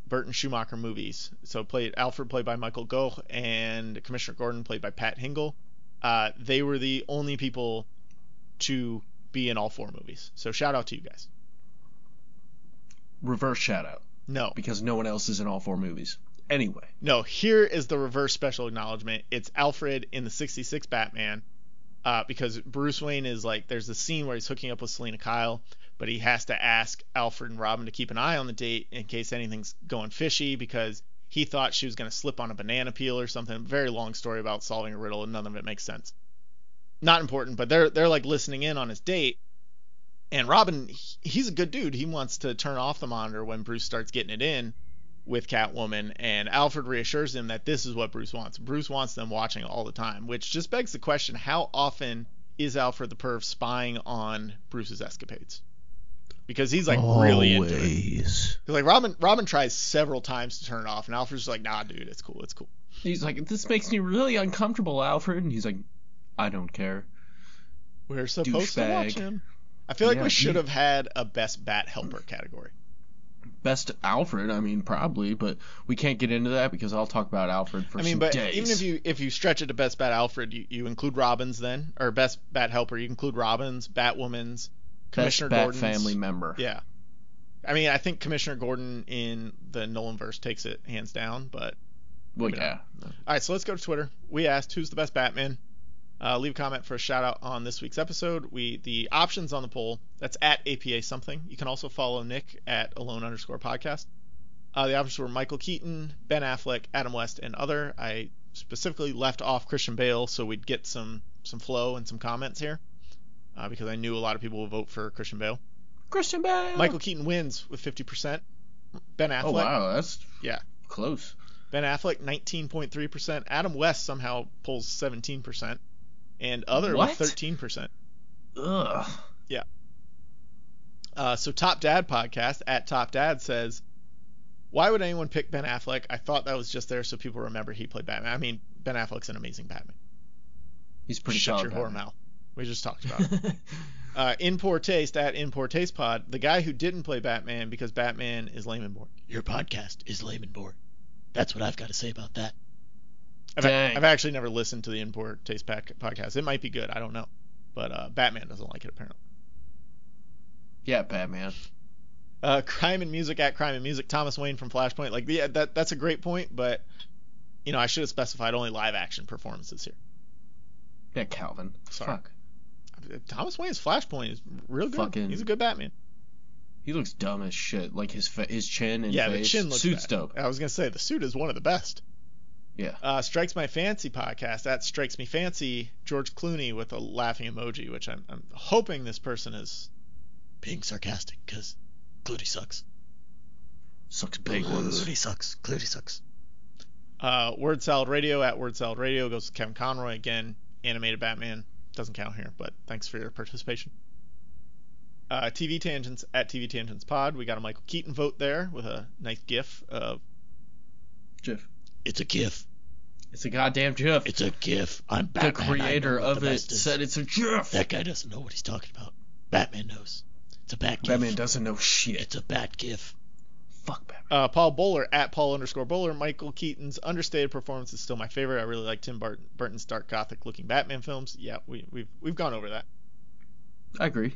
Speaker 1: Burton Schumacher movies. So Alfred played by Michael Gough and Commissioner Gordon played by Pat Hingle. They were the only people to be in all four movies. So shout out to you guys.
Speaker 2: Reverse shout out.
Speaker 1: No.
Speaker 2: Because no one else is in all four movies. Anyway.
Speaker 1: No, here is the reverse special acknowledgement. It's Alfred in the 66 Batman. Because Bruce Wayne is there's a scene where he's hooking up with Selena Kyle, but he has to ask Alfred and Robin to keep an eye on the date in case anything's going fishy, because he thought she was going to slip on a banana peel or something. Very long story about solving a riddle, and none of it makes sense. Not important, but they're listening in on his date, and Robin, he's a good dude. He wants to turn off the monitor when Bruce starts getting it in with Catwoman, and Alfred reassures him that this is what Bruce wants. Bruce wants them watching all the time, which just begs the question, how often is Alfred the perv spying on Bruce's escapades? Because he's really into it. Because Robin tries several times to turn it off, and Alfred's just nah, dude, it's cool.
Speaker 2: He's this makes me really uncomfortable, Alfred. And he's I don't care.
Speaker 1: We're supposed to watch him. I feel we should have had a best bat helper category.
Speaker 2: Best Alfred, probably, but we can't get into that because I'll talk about Alfred for some days.
Speaker 1: Even if you stretch it to best bat Alfred, you include Robin's then, or best bat helper, you include Robin's, Batwoman's, Commissioner Gordon's.
Speaker 2: Best Bat family member.
Speaker 1: Yeah. I think Commissioner Gordon in the Nolanverse takes it hands down, but...
Speaker 2: Well, yeah.
Speaker 1: All right, so let's go to Twitter. We asked, who's the best Batman? Leave a comment for a shout out on this week's episode. The options on the poll, that's at APA something. You can also follow Nick at alone_podcast. The options were Michael Keaton, Ben Affleck, Adam West, and other. I specifically left off Christian Bale so we'd get some flow and some comments here, because I knew a lot of people would vote for Christian Bale.
Speaker 2: Christian Bale!
Speaker 1: Michael Keaton wins with 50%. Ben Affleck.
Speaker 2: Oh, wow, that's
Speaker 1: close. Ben Affleck, 19.3%. Adam West somehow pulls 17%. And other with 13%.
Speaker 2: Ugh.
Speaker 1: Yeah. So Top Dad Podcast at Top Dad says, why would anyone pick Ben Affleck? I thought that was just there so people remember he played Batman. Ben Affleck's an amazing Batman.
Speaker 2: He's pretty
Speaker 1: Shut
Speaker 2: solid.
Speaker 1: your whore mouth. We just talked about it. In Poor Taste at In Poor Taste Pod, the guy who didn't play Batman because Batman is lame and boring.
Speaker 3: Your podcast is lame and boring. That's what I've got to say about that.
Speaker 1: I've actually never listened to the In Poor Taste podcast. It might be good. I don't know. But Batman doesn't like it, apparently.
Speaker 2: Yeah, Batman.
Speaker 1: Crime and Music at Crime and Music. Thomas Wayne from Flashpoint. Like, yeah, that's a great point, but I should have specified only live action performances here.
Speaker 2: Yeah, Calvin.
Speaker 1: Sorry.
Speaker 2: Fuck.
Speaker 1: Thomas Wayne's Flashpoint is real good.
Speaker 2: Fucking-
Speaker 1: He's a good Batman.
Speaker 2: He looks dumb as shit. Like his chin and
Speaker 1: Yeah,
Speaker 2: face.
Speaker 1: the chin looks
Speaker 2: Suit's
Speaker 1: bad.
Speaker 2: dope.
Speaker 1: I was gonna say the suit is one of the best.
Speaker 2: Yeah.
Speaker 1: Strikes My Fancy podcast. That Strikes Me Fancy. George Clooney with a laughing emoji, which I'm hoping this person is
Speaker 3: Being sarcastic, because Clooney sucks.
Speaker 2: Sucks big ones.
Speaker 3: Clooney sucks. Clooney sucks.
Speaker 1: Word Salad Radio at Word Salad Radio goes to Kevin Conroy again. Animated Batman doesn't count here, but thanks for your participation. TV Tangents at TV Tangents Pod. We got a Michael Keaton vote there with a nice GIF of
Speaker 2: GIF.
Speaker 3: It's a GIF.
Speaker 2: It's a goddamn GIF.
Speaker 3: It's a GIF. I'm
Speaker 2: The
Speaker 3: Batman.
Speaker 2: creator
Speaker 3: I know what
Speaker 2: of
Speaker 3: the
Speaker 2: it
Speaker 3: best is.
Speaker 2: said it's a GIF.
Speaker 3: That guy doesn't know what he's talking about. Batman knows. It's a Bat GIF.
Speaker 2: Batman doesn't know shit.
Speaker 3: It's a Bat GIF.
Speaker 2: Fuck Batman.
Speaker 1: Paul Bowler at Paul_Bowler. Michael Keaton's understated performance is still my favorite. I really like Tim Burton's dark gothic looking Batman films. Yeah, we've gone over that.
Speaker 2: I agree.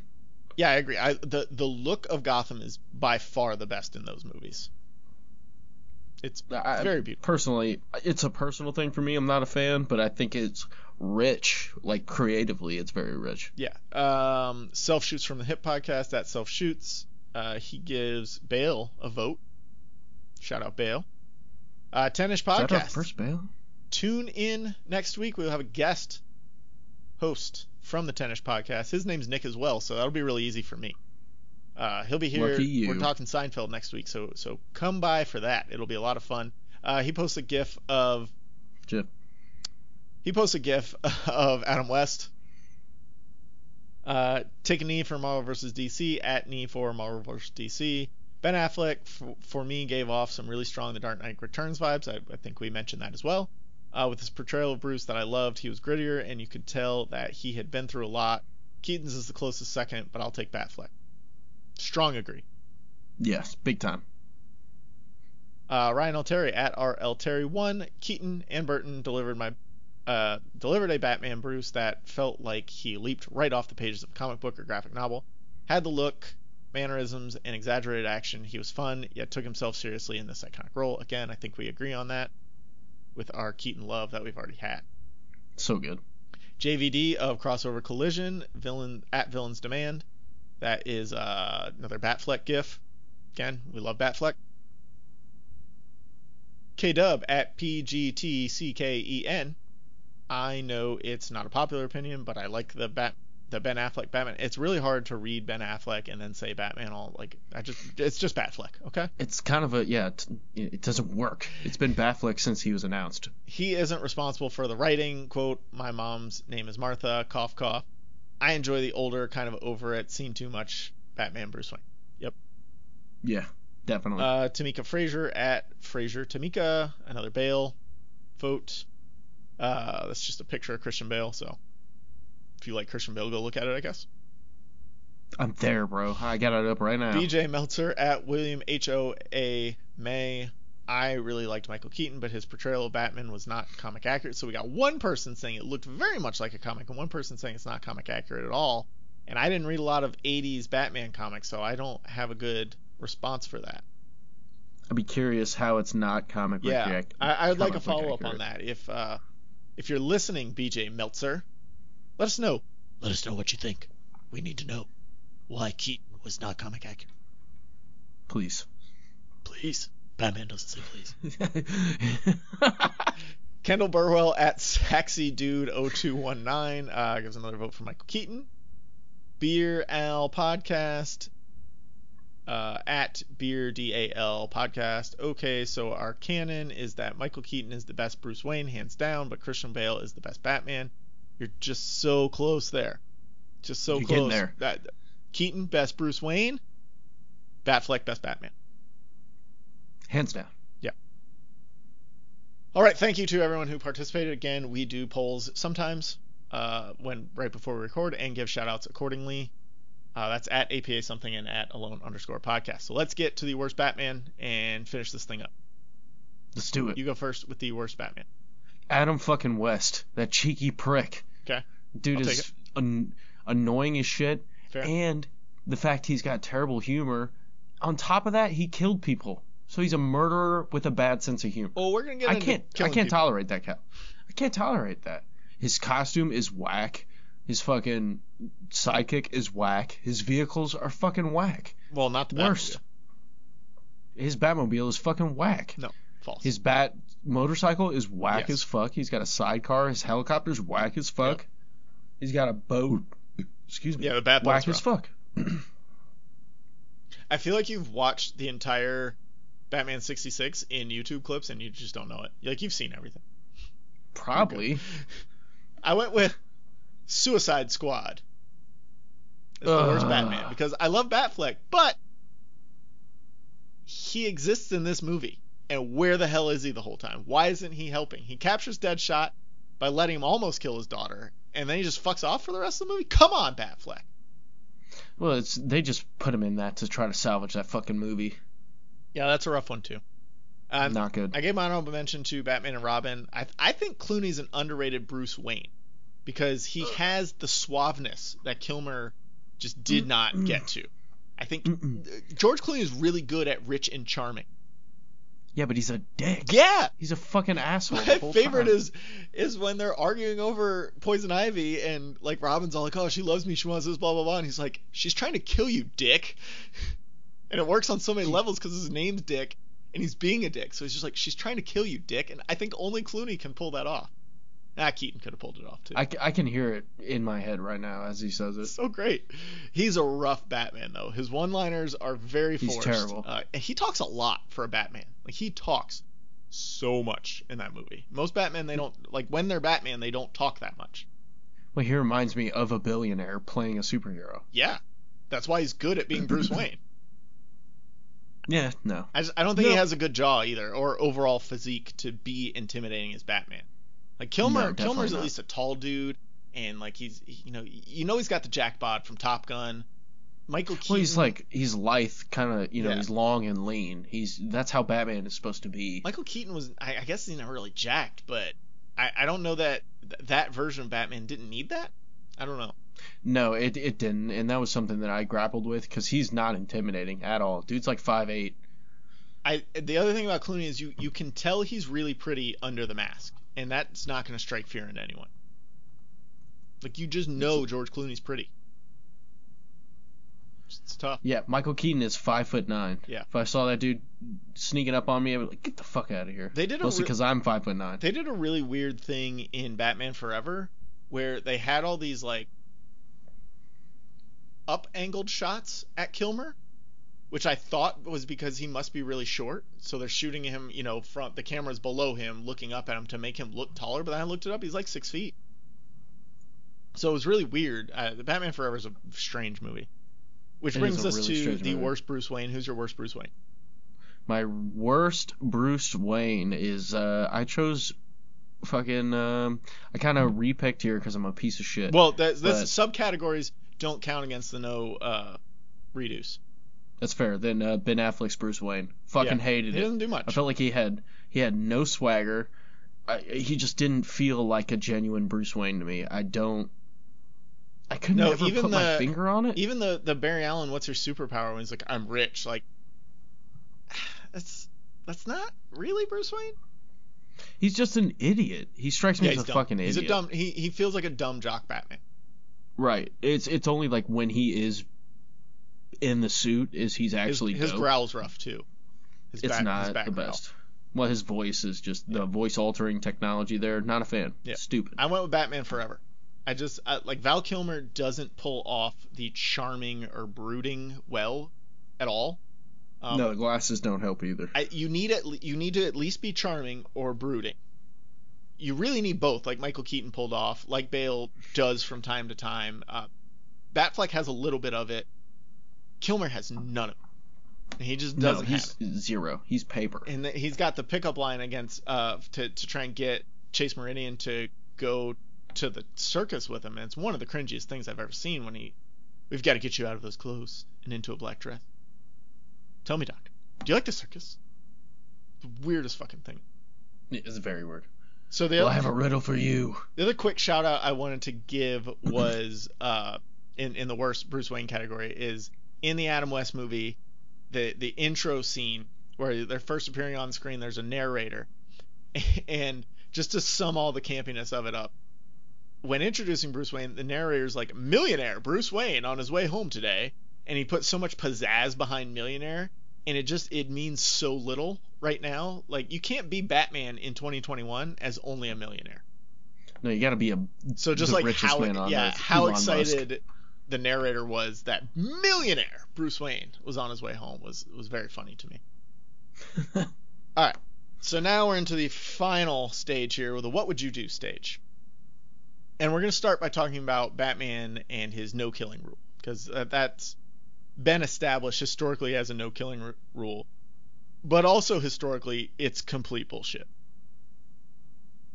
Speaker 1: Yeah, I agree. The look of Gotham is by far the best in those movies. It's very beautiful.
Speaker 2: Personally, it's a personal thing for me. I'm not a fan, but I think it's rich. Like, creatively, it's very rich.
Speaker 1: Yeah. Self Shoots from the Hip podcast. That Self Shoots. He gives Bale a vote. Shout out Bale. Tennis podcast.
Speaker 2: Is that our first Bale?
Speaker 1: Tune in next week. We'll have a guest host from the Tennis podcast. His name's Nick as well, so that'll be really easy for me. He'll be here.
Speaker 2: Lucky you.
Speaker 1: We're talking Seinfeld next week, so come by for that. It'll be a lot of fun. He posts a GIF of Adam West. Take a knee for Marvel vs. DC at knee for Marvel vs. DC. Ben Affleck, for me, gave off some really strong The Dark Knight Returns vibes. I think we mentioned that as well. With his portrayal of Bruce that I loved, he was grittier, and you could tell that he had been through a lot. Keaton's is the closest second, but I'll take Batfleck. Strong agree.
Speaker 2: Yes, big time.
Speaker 1: Ryan L. Terry at RLTerry1. Keaton and Burton delivered a Batman Bruce that felt like he leaped right off the pages of a comic book or graphic novel. Had the look, mannerisms, and exaggerated action. He was fun, yet took himself seriously in this iconic role. Again, I think we agree on that with our Keaton love that we've already had.
Speaker 2: So good.
Speaker 1: JVD of Crossover Collision, Villain's Demand. That is another Batfleck gif. Again, we love Batfleck. KDub at PGTCKEN. I know it's not a popular opinion, but I like the Ben Affleck Batman. It's really hard to read Ben Affleck and then say Batman it's just Batfleck, okay?
Speaker 2: It's kind of it doesn't work. It's been Batfleck since he was announced.
Speaker 1: He isn't responsible for the writing. Quote, my mom's name is Martha, cough, cough. I enjoy the older, kind of over it, seen too much Batman Bruce Wayne. Yep.
Speaker 2: Yeah, definitely.
Speaker 1: Tamika Frazier at Frazier Tamika, another Bale vote. That's just a picture of Christian Bale, so if you like Christian Bale, go look at it, I guess.
Speaker 2: I'm there, bro. I got it up right now.
Speaker 1: BJ Meltzer at William H.O.A. May. I really liked Michael Keaton, but his portrayal of Batman was not comic accurate. So we got one person saying it looked very much like a comic, and one person saying it's not comic accurate at all. And I didn't read a lot of 80s Batman comics, so I don't have a good response for that.
Speaker 2: I'd be curious how it's not comic accurate.
Speaker 1: I would like a follow-up on that. If you're listening, BJ Meltzer, let us know.
Speaker 3: Let us know what you think. We need to know why Keaton was not comic accurate.
Speaker 2: Please.
Speaker 3: Please. Batman doesn't say please.
Speaker 1: Kendall Burwell at SaxyDude0219 gives another vote for Michael Keaton. Beer Al Podcast at Beer DAL Podcast. Okay, so our canon is that Michael Keaton is the best Bruce Wayne, hands down, but Christian Bale is the best Batman. You're just so close there. Just so
Speaker 2: You're
Speaker 1: close.
Speaker 2: getting there.
Speaker 1: Keaton, best Bruce Wayne. Batfleck, best Batman.
Speaker 2: Hands down.
Speaker 1: Yeah. All right. Thank you to everyone who participated. Again, we do polls sometimes right before we record and give shout outs accordingly. That's at APA something and at alone_podcast. So let's get to the worst Batman and finish this thing up.
Speaker 2: Let's do it.
Speaker 1: You go first with the worst Batman.
Speaker 2: Adam fucking West. That cheeky prick.
Speaker 1: Okay.
Speaker 2: Dude is annoying as shit.
Speaker 1: Fair.
Speaker 2: And the fact he's got terrible humor. on top of that, he killed people. So he's a murderer with a bad sense of humor.
Speaker 1: Well, we're gonna get
Speaker 2: I
Speaker 1: into
Speaker 2: can't
Speaker 1: killing people.
Speaker 2: tolerate that cat. I can't tolerate that. His costume is whack. His fucking sidekick is whack. His vehicles are fucking whack.
Speaker 1: Well, not the
Speaker 2: Worst.
Speaker 1: Batmobile.
Speaker 2: His Batmobile is fucking whack.
Speaker 1: No, false.
Speaker 2: His Bat motorcycle is whack
Speaker 1: Yes.
Speaker 2: as fuck. He's got a sidecar. His helicopter's whack as fuck.
Speaker 1: Yep.
Speaker 2: He's got a boat. Excuse me.
Speaker 1: Yeah, the Bat
Speaker 2: whack
Speaker 1: boat's
Speaker 2: as
Speaker 1: rough.
Speaker 2: fuck.
Speaker 1: I feel like you've watched the entire Batman 66 in YouTube clips and you just don't know it. Like, you've seen everything.
Speaker 2: Probably.
Speaker 1: I went with Suicide Squad. It's the worst Batman because I love Batfleck, but he exists in this movie. And where the hell is he the whole time? Why isn't he helping? He captures Deadshot by letting him almost kill his daughter, and then he just fucks off for the rest of the movie? Come on, Batfleck.
Speaker 2: Well, they just put him in that to try to salvage that fucking movie.
Speaker 1: Yeah, that's a rough one, too.
Speaker 2: Not good.
Speaker 1: I gave my honorable mention to Batman and Robin. I think Clooney's an underrated Bruce Wayne because he has the suaveness that Kilmer just did not get to. I think George Clooney is really good at rich and charming.
Speaker 2: Yeah, but he's a dick.
Speaker 1: Yeah.
Speaker 2: He's a fucking asshole.
Speaker 1: My
Speaker 2: the whole
Speaker 1: favorite
Speaker 2: time.
Speaker 1: is when they're arguing over Poison Ivy and like Robin's all like, "Oh, she loves me, she wants this, blah blah blah," and he's like, "She's trying to kill you, Dick." And it works on so many levels because his name's Dick and he's being a dick. So he's just like, "She's trying to kill you, Dick," and I think only Clooney can pull that off. Keaton could have pulled it off too.
Speaker 2: I can hear it in my head right now as he says it.
Speaker 1: So great. He's a rough Batman though. His one-liners are very forced.
Speaker 2: He's terrible.
Speaker 1: And he talks a lot for a Batman. Like he talks so much in that movie. Most Batman, they don't, like when they're Batman, they don't talk that much.
Speaker 2: Well, he reminds me of a billionaire playing a superhero.
Speaker 1: Yeah. That's why he's good at being Bruce Wayne.
Speaker 2: Yeah, no.
Speaker 1: I don't think he has a good jaw either or overall physique to be intimidating as Batman. Like Kilmer's
Speaker 2: definitely
Speaker 1: at
Speaker 2: not.
Speaker 1: least a tall dude and like he's he's got the Jack Bod from Top Gun. Michael Keaton.
Speaker 2: Well, he's lithe, kind of,
Speaker 1: Yeah.
Speaker 2: he's long and lean. That's how Batman is supposed to be.
Speaker 1: Michael Keaton was, I guess he's never really jacked, but I don't know that version of Batman didn't need that. I don't know.
Speaker 2: No, it didn't, and that was something that I grappled with because he's not intimidating at all. Dude's like 5'8".
Speaker 1: The other thing about Clooney is you can tell he's really pretty under the mask, and that's not going to strike fear into anyone. Like you just know George Clooney's pretty. It's tough.
Speaker 2: Yeah, Michael Keaton is 5'9".
Speaker 1: Yeah.
Speaker 2: If I saw that dude sneaking up on me, I'd be like, get the fuck out of here.
Speaker 1: They did
Speaker 2: mostly because I'm 5'9".
Speaker 1: They did a really weird thing in Batman Forever where they had all these like up-angled shots at Kilmer, which I thought was because he must be really short. So they're shooting him, from the camera's below him, looking up at him to make him look taller. But then I looked it up; he's like 6 feet. So it was really weird. The Batman Forever is a strange movie. Which brings us to the worst Bruce Wayne. Who's your worst Bruce Wayne?
Speaker 2: My worst Bruce Wayne is I chose fucking I kind of repicked here because I'm a piece of shit.
Speaker 1: Well, this subcategories don't count against the no redos.
Speaker 2: That's fair. Then Ben Affleck's Bruce Wayne. Fucking hated it.
Speaker 1: He doesn't do much.
Speaker 2: I felt like he had no swagger. He just didn't feel like a genuine Bruce Wayne to me. I couldn't never put my finger on it.
Speaker 1: Even the Barry Allen, what's your superpower? When he's like, I'm rich. Like, that's not really Bruce Wayne.
Speaker 2: He's just an idiot. He strikes me as a
Speaker 1: dumb.
Speaker 2: fucking idiot.
Speaker 1: He's a dumb. He feels like a dumb jock Batman.
Speaker 2: Right. It's only like when he is in the suit is he's actually
Speaker 1: his
Speaker 2: dope.
Speaker 1: growl's rough too.
Speaker 2: It's not the best. Well, his voice is just the voice altering technology there. Not a fan. Yeah. Stupid.
Speaker 1: I went with Batman Forever. Like Val Kilmer doesn't pull off the charming or brooding well at all.
Speaker 2: No, the glasses don't help either.
Speaker 1: You need to at least be charming or brooding. You really need both, like Michael Keaton pulled off, like Bale does from time to time. Batfleck has a little bit of it. Kilmer has none of it. He just doesn't have it.
Speaker 2: Zero. He's paper.
Speaker 1: And he's got the pickup line against to try and get Chase Meridian to go to the circus with him, and it's one of the cringiest things I've ever seen when we've got to get you out of those clothes and into a black dress. Tell me, Doc, do you like the circus? The weirdest fucking thing.
Speaker 2: It's very weird.
Speaker 1: So
Speaker 2: I have a riddle for you.
Speaker 1: The other quick shout out I wanted to give was in the worst Bruce Wayne category is in the Adam West movie, the intro scene where they're first appearing on screen, there's a narrator. And just to sum all the campiness of it up, when introducing Bruce Wayne, the narrator's like, millionaire Bruce Wayne on his way home today. And he put so much pizzazz behind millionaire, and it means so little right now. Like, you can't be Batman in 2021 as only a millionaire.
Speaker 2: No, you got to be
Speaker 1: so just
Speaker 2: the
Speaker 1: like
Speaker 2: richest
Speaker 1: how
Speaker 2: man on Earth,
Speaker 1: how
Speaker 2: Elon
Speaker 1: excited
Speaker 2: Musk.
Speaker 1: The narrator was that millionaire Bruce Wayne was on his way home was very funny to me. All right, so now we're into the final stage here with the what would you do stage, and we're going to start by talking about Batman and his no killing rule, because that's been established historically as a no killing rule, but also historically it's complete bullshit.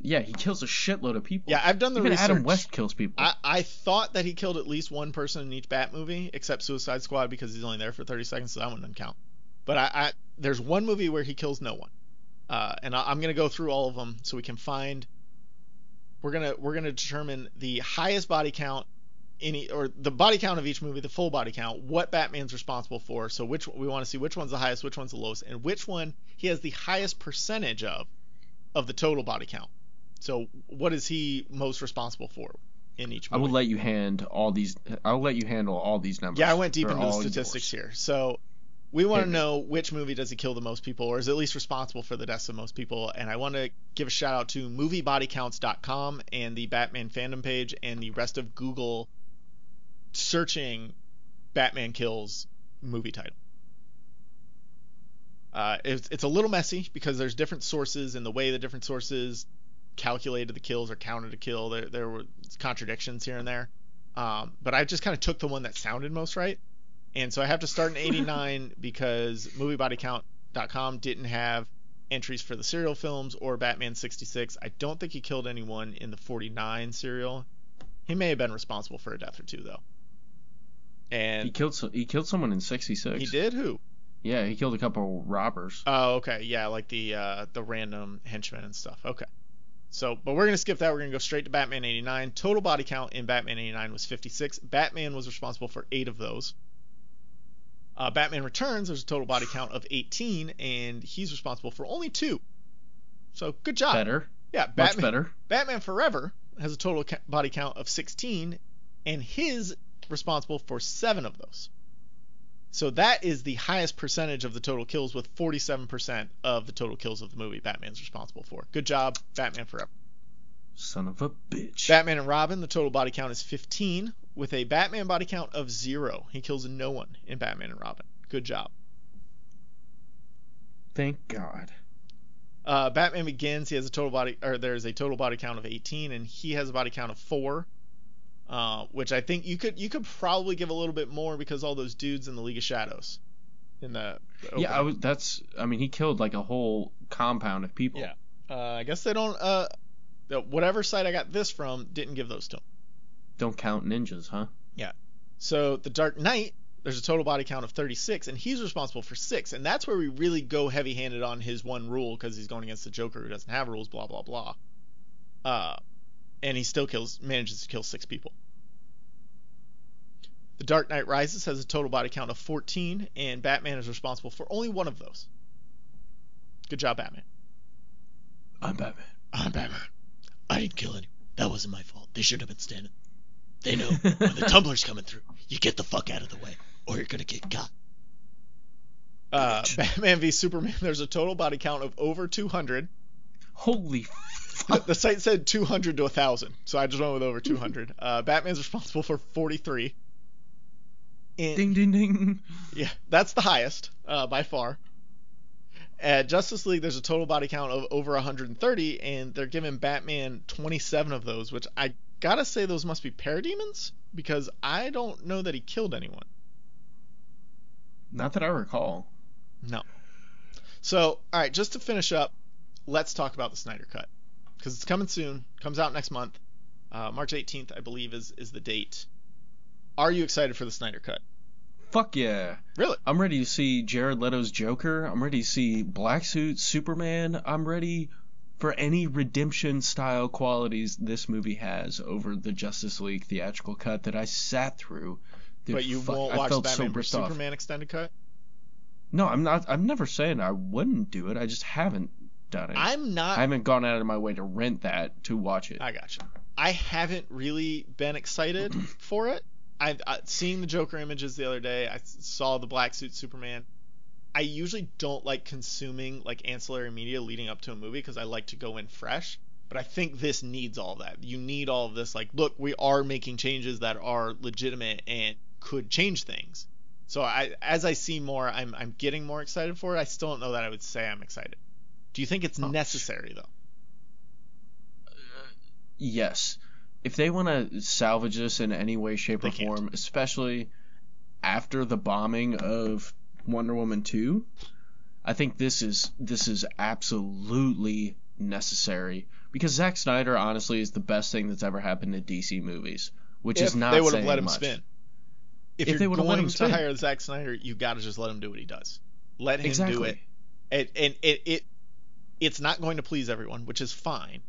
Speaker 2: Yeah, he kills a shitload of people.
Speaker 1: Yeah, I've done the
Speaker 2: Even
Speaker 1: research.
Speaker 2: Adam West kills people.
Speaker 1: I thought that he killed at least one person in each Bat movie, except Suicide Squad, because he's only there for 30 seconds, so that one doesn't count. But there's one movie where he kills no one, and I'm gonna go through all of them so we can find. We're gonna determine the highest body count, or the body count of each movie, the full body count, what Batman's responsible for. So we want to see which one's the highest, which one's the lowest, and which one he has the highest percentage of the total body count. So what is he most responsible for in each movie?
Speaker 2: I'll let you handle all these numbers.
Speaker 1: Yeah, I went deep
Speaker 2: They're
Speaker 1: into the
Speaker 2: all
Speaker 1: statistics
Speaker 2: yours.
Speaker 1: here. So we want to know which movie does he kill the most people, or is at least responsible for the deaths of most people. And I want to give a shout out to moviebodycounts.com and the Batman fandom page and the rest of Google searching Batman kills movie title. It's a little messy because there's different sources, and the way the different sources calculated the kills or counted a kill, there were contradictions here and there. But I just kind of took the one that sounded most right. And so I have to start in 89 because moviebodycount.com didn't have entries for the serial films or Batman 66. I don't think he killed anyone in the 49 serial. He may have been responsible for a death or two, though. And
Speaker 2: he killed someone in 66.
Speaker 1: He did? Who?
Speaker 2: Yeah, he killed a couple robbers.
Speaker 1: Oh, okay. Yeah, like the random henchmen and stuff. Okay. So, but we're going to skip that. We're going to go straight to Batman 89. Total body count in Batman 89 was 56. Batman was responsible for 8 of those. Batman Returns, there's a total body count of 18, and he's responsible for only 2. So, good job.
Speaker 2: Better.
Speaker 1: Yeah,
Speaker 2: much better.
Speaker 1: Batman Forever has a total body count of 16, and he's responsible for 7 of those. So that is the highest percentage of the total kills, with 47% of the total kills of the movie Batman's responsible for. Good job, Batman Forever.
Speaker 2: Son of a bitch.
Speaker 1: Batman and Robin, the total body count is 15, with a Batman body count of 0. He kills no one in Batman and Robin. Good job.
Speaker 2: Thank God.
Speaker 1: Batman Begins, there's a total body count of 18, and he has a body count of 4. Which I think you could probably give a little bit more because all those dudes in the League of Shadows.
Speaker 2: He killed like a whole compound of people.
Speaker 1: Yeah. I guess they don't. Whatever site I got this from didn't give those to him.
Speaker 2: Don't count ninjas, huh?
Speaker 1: Yeah. So the Dark Knight, there's a total body count of 36, and he's responsible for 6, and that's where we really go heavy-handed on his one rule because he's going against the Joker who doesn't have rules. Blah blah blah. And he still manages to kill 6 people. The Dark Knight Rises has a total body count of 14, and Batman is responsible for only 1 of those. Good job, Batman.
Speaker 3: I'm Batman. I didn't kill anyone. That wasn't my fault. They shouldn't have been standing. They know when the tumbler's coming through, you get the fuck out of the way, or you're gonna get got.
Speaker 1: Batman v Superman, there's a total body count of over 200.
Speaker 2: Holy fuck.
Speaker 1: The site said 200 to 1,000, so I just went with over 200. Batman's responsible for 43.
Speaker 2: Ding, ding, ding.
Speaker 1: Yeah, that's the highest by far. At Justice League, there's a total body count of over 130, and they're giving Batman 27 of those, which I gotta say those must be parademons, because I don't know that he killed anyone.
Speaker 2: Not that I recall.
Speaker 1: No. So, alright, just to finish up, let's talk about the Snyder Cut. Because it's coming soon. Comes out next month. March 18th, I believe, is the date. Are you excited for the Snyder Cut?
Speaker 2: Fuck yeah.
Speaker 1: Really?
Speaker 2: I'm ready to see Jared Leto's Joker. I'm ready to see Black Suit, Superman. I'm ready for any redemption-style qualities this movie has over the Justice League theatrical cut that I sat through.
Speaker 1: Dude, but you won't watch Batman vs Superman extended cut?
Speaker 2: No, I'm not. I'm never saying I wouldn't do it. I just haven't done it. I haven't gone out of my way to rent that to watch it.
Speaker 1: I gotcha. I haven't really been excited for it. I've seen the Joker images the other day. I saw the black suit Superman. I usually don't like consuming like ancillary media leading up to a movie because I like to go in fresh. But I think this needs all that. You need all of this. Like, look, we are making changes that are legitimate and could change things. So as I see more, I'm getting more excited for it. I still don't know that I would say I'm excited. Do you think it's necessary though?
Speaker 2: Yes. If they want to salvage this in any way, shape, or form, especially after the bombing of Wonder Woman 2, I think this is absolutely necessary. Because Zack Snyder, honestly, is the best thing that's ever happened to DC movies, which is not saying much. If they would have let him spin.
Speaker 1: If you're going to hire Zack Snyder, you got to just let him do what he does. Let him do it. And it's not going to please everyone, which is fine.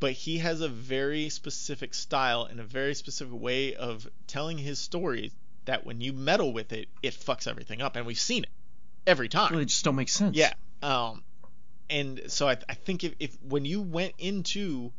Speaker 1: But he has a very specific style and a very specific way of telling his stories that when you meddle with it, it fucks everything up. And we've seen it every time.
Speaker 2: Well, it just don't make sense.
Speaker 1: Yeah. And so I think if when you went into,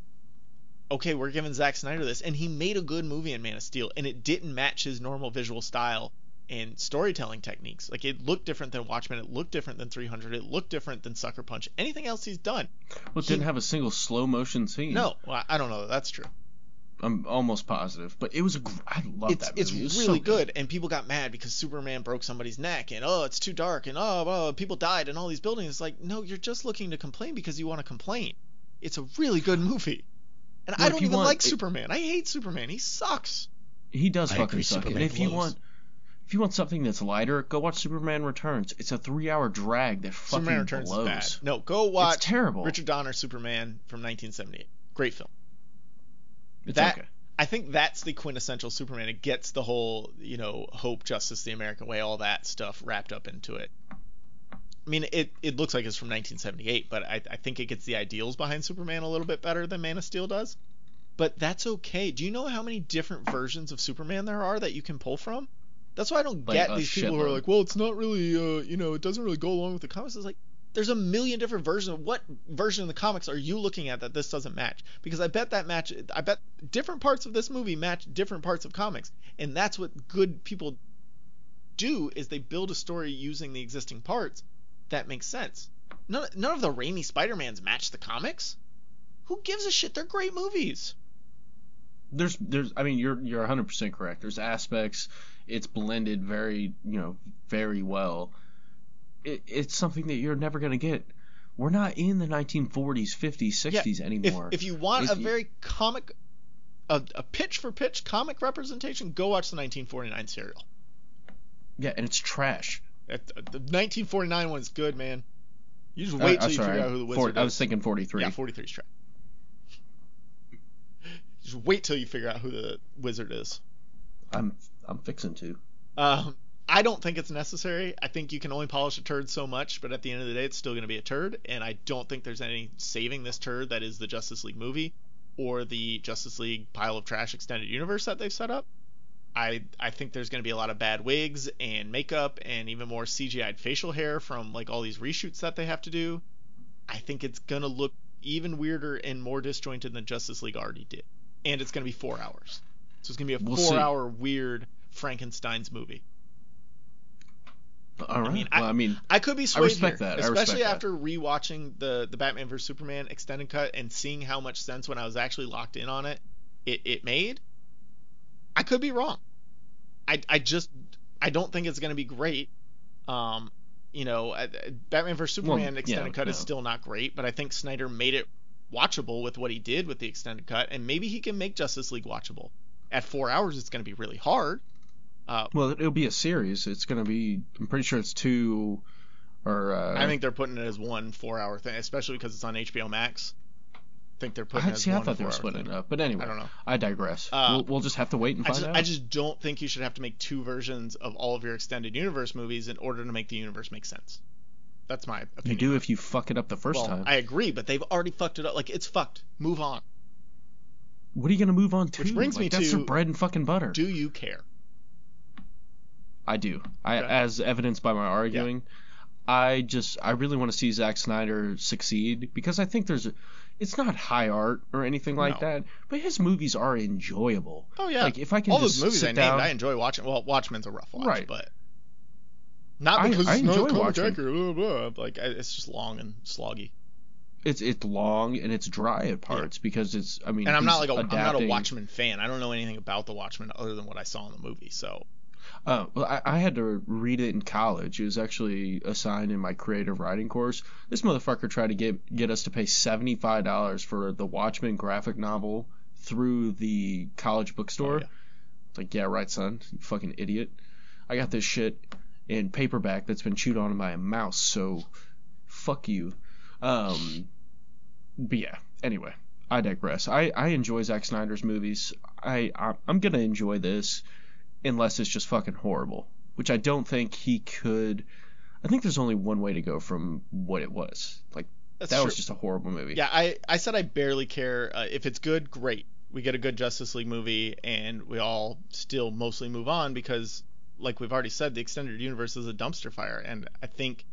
Speaker 1: okay, we're giving Zack Snyder this, and he made a good movie in Man of Steel, and it didn't match his normal visual style and storytelling techniques. Like, it looked different than Watchmen. It looked different than 300. It looked different than Sucker Punch. Anything else he's done.
Speaker 2: Well, it didn't have a single slow motion scene.
Speaker 1: No, well, I don't know that that's true.
Speaker 2: I'm almost positive, but it was I love that movie.
Speaker 1: It's really good, and people got mad because Superman broke somebody's neck, and it's too dark, and people died in all these buildings. It's like, no, you're just looking to complain because you want to complain. It's a really good movie, and I don't even like Superman. I hate Superman. He sucks.
Speaker 2: He does fucking suck. And if you want something that's lighter, go watch Superman Returns. It's a 3-hour drag that fucking
Speaker 1: Superman Returns
Speaker 2: blows.
Speaker 1: Is bad. No, go watch
Speaker 2: it's terrible.
Speaker 1: Richard Donner's Superman from 1978. Great film.
Speaker 2: It's okay.
Speaker 1: I think that's the quintessential Superman. It gets the whole, hope, justice, the American way, all that stuff wrapped up into it. I mean, it looks like it's from 1978, but I think it gets the ideals behind Superman a little bit better than Man of Steel does. But that's okay. Do you know how many different versions of Superman there are that you can pull from? That's why I don't get these people who are like, well, it's not really, it doesn't really go along with the comics. It's like, there's a million different versions. What version of the comics are you looking at that this doesn't match? Because I bet different parts of this movie match different parts of comics. And that's what good people do, is they build a story using the existing parts that makes sense. None of the Raimi Spider-Mans match the comics. Who gives a shit? They're great movies.
Speaker 2: There's I mean, you're 100% correct. There's aspects, it's blended very, very well. It's something that you're never going to get. We're not in the 1940s, 50s, 60s anymore.
Speaker 1: If you want a very comic, a pitch for pitch comic representation, go watch the 1949 serial.
Speaker 2: Yeah, and it's trash.
Speaker 1: The 1949 one's good, man. You just wait till you figure out who the wizard is.
Speaker 2: I was thinking 43.
Speaker 1: Yeah, 43's trash. Just wait till you figure out who the wizard is.
Speaker 2: I'm fixing to.
Speaker 1: I don't think it's necessary. I think you can only polish a turd so much, but at the end of the day, it's still going to be a turd, and I don't think there's any saving this turd that is the Justice League movie or the Justice League pile of trash extended universe that they've set up. I think there's going to be a lot of bad wigs and makeup and even more CGI'd facial hair from like all these reshoots that they have to do. I think it's going to look even weirder and more disjointed than Justice League already did. And it's going to be 4 hours. So it's going to be a 4-hour weird Frankenstein's movie.
Speaker 2: All right.
Speaker 1: I could be swayed
Speaker 2: I respect
Speaker 1: here,
Speaker 2: that.
Speaker 1: especially after rewatching the Batman vs Superman extended cut and seeing how much sense when I was actually locked in on it made. I could be wrong. I don't think it's going to be great. Batman vs Superman extended cut is still not great, but I think Snyder made it watchable with what he did with the extended cut, and maybe he can make Justice League watchable. At 4 hours, it's going to be really hard.
Speaker 2: Well, it'll be a series. It's going to be, I'm pretty sure it's 2 or...
Speaker 1: I think they're putting it as 1 4-hour thing, especially because it's on HBO Max. I think they're putting it as 1 4-hour
Speaker 2: I thought they were splitting it up. But anyway,
Speaker 1: I don't know.
Speaker 2: I digress. We'll just have to wait and find out.
Speaker 1: I just don't think you should have to make 2 versions of all of your extended universe movies in order to make the universe make sense. That's my opinion.
Speaker 2: You do if you fuck it up the first time.
Speaker 1: I agree, but they've already fucked it up. Like, it's fucked. Move on.
Speaker 2: What are you going to move on to?
Speaker 1: Which brings me to...
Speaker 2: That's their bread and fucking butter.
Speaker 1: Do you care?
Speaker 2: I do. As evidenced by my arguing. I really want to see Zack Snyder succeed because I think it's not high art or anything like that, but his movies are enjoyable.
Speaker 1: Oh yeah,
Speaker 2: like if I can
Speaker 1: all
Speaker 2: just
Speaker 1: those movies
Speaker 2: sit
Speaker 1: I named,
Speaker 2: down,
Speaker 1: I enjoy watching. Well, Watchmen's a rough watch,
Speaker 2: Right.
Speaker 1: but not because
Speaker 2: I
Speaker 1: it's not
Speaker 2: enjoy
Speaker 1: comic
Speaker 2: Watchmen.
Speaker 1: accurate. Blah, blah. Like it's just long and sloggy.
Speaker 2: It's long and it's dry at parts because it's. I mean,
Speaker 1: And I'm not
Speaker 2: he's
Speaker 1: I'm not a
Speaker 2: adapting.
Speaker 1: Watchmen fan. I don't know anything about the Watchmen other than what I saw in the movie. So
Speaker 2: Well, I had to read it in college. It was actually assigned in my creative writing course. This motherfucker tried to get us to pay $75 for the Watchmen graphic novel through the college bookstore.
Speaker 1: Oh, yeah.
Speaker 2: It's like, yeah, right, son. You fucking idiot. I got this shit in paperback that's been chewed on by a mouse, so fuck you. But yeah, anyway, I digress. I enjoy Zack Snyder's movies. I'm gonna enjoy this unless it's just fucking horrible, which I don't think he could. I think there's only one way to go from what it was. Like,
Speaker 1: That's
Speaker 2: that
Speaker 1: true.
Speaker 2: was just a horrible movie.
Speaker 1: Yeah, I said I barely care. If it's good, great. We get a good Justice League movie, and we all still mostly move on because, like we've already said, the extended universe is a dumpster fire, and I think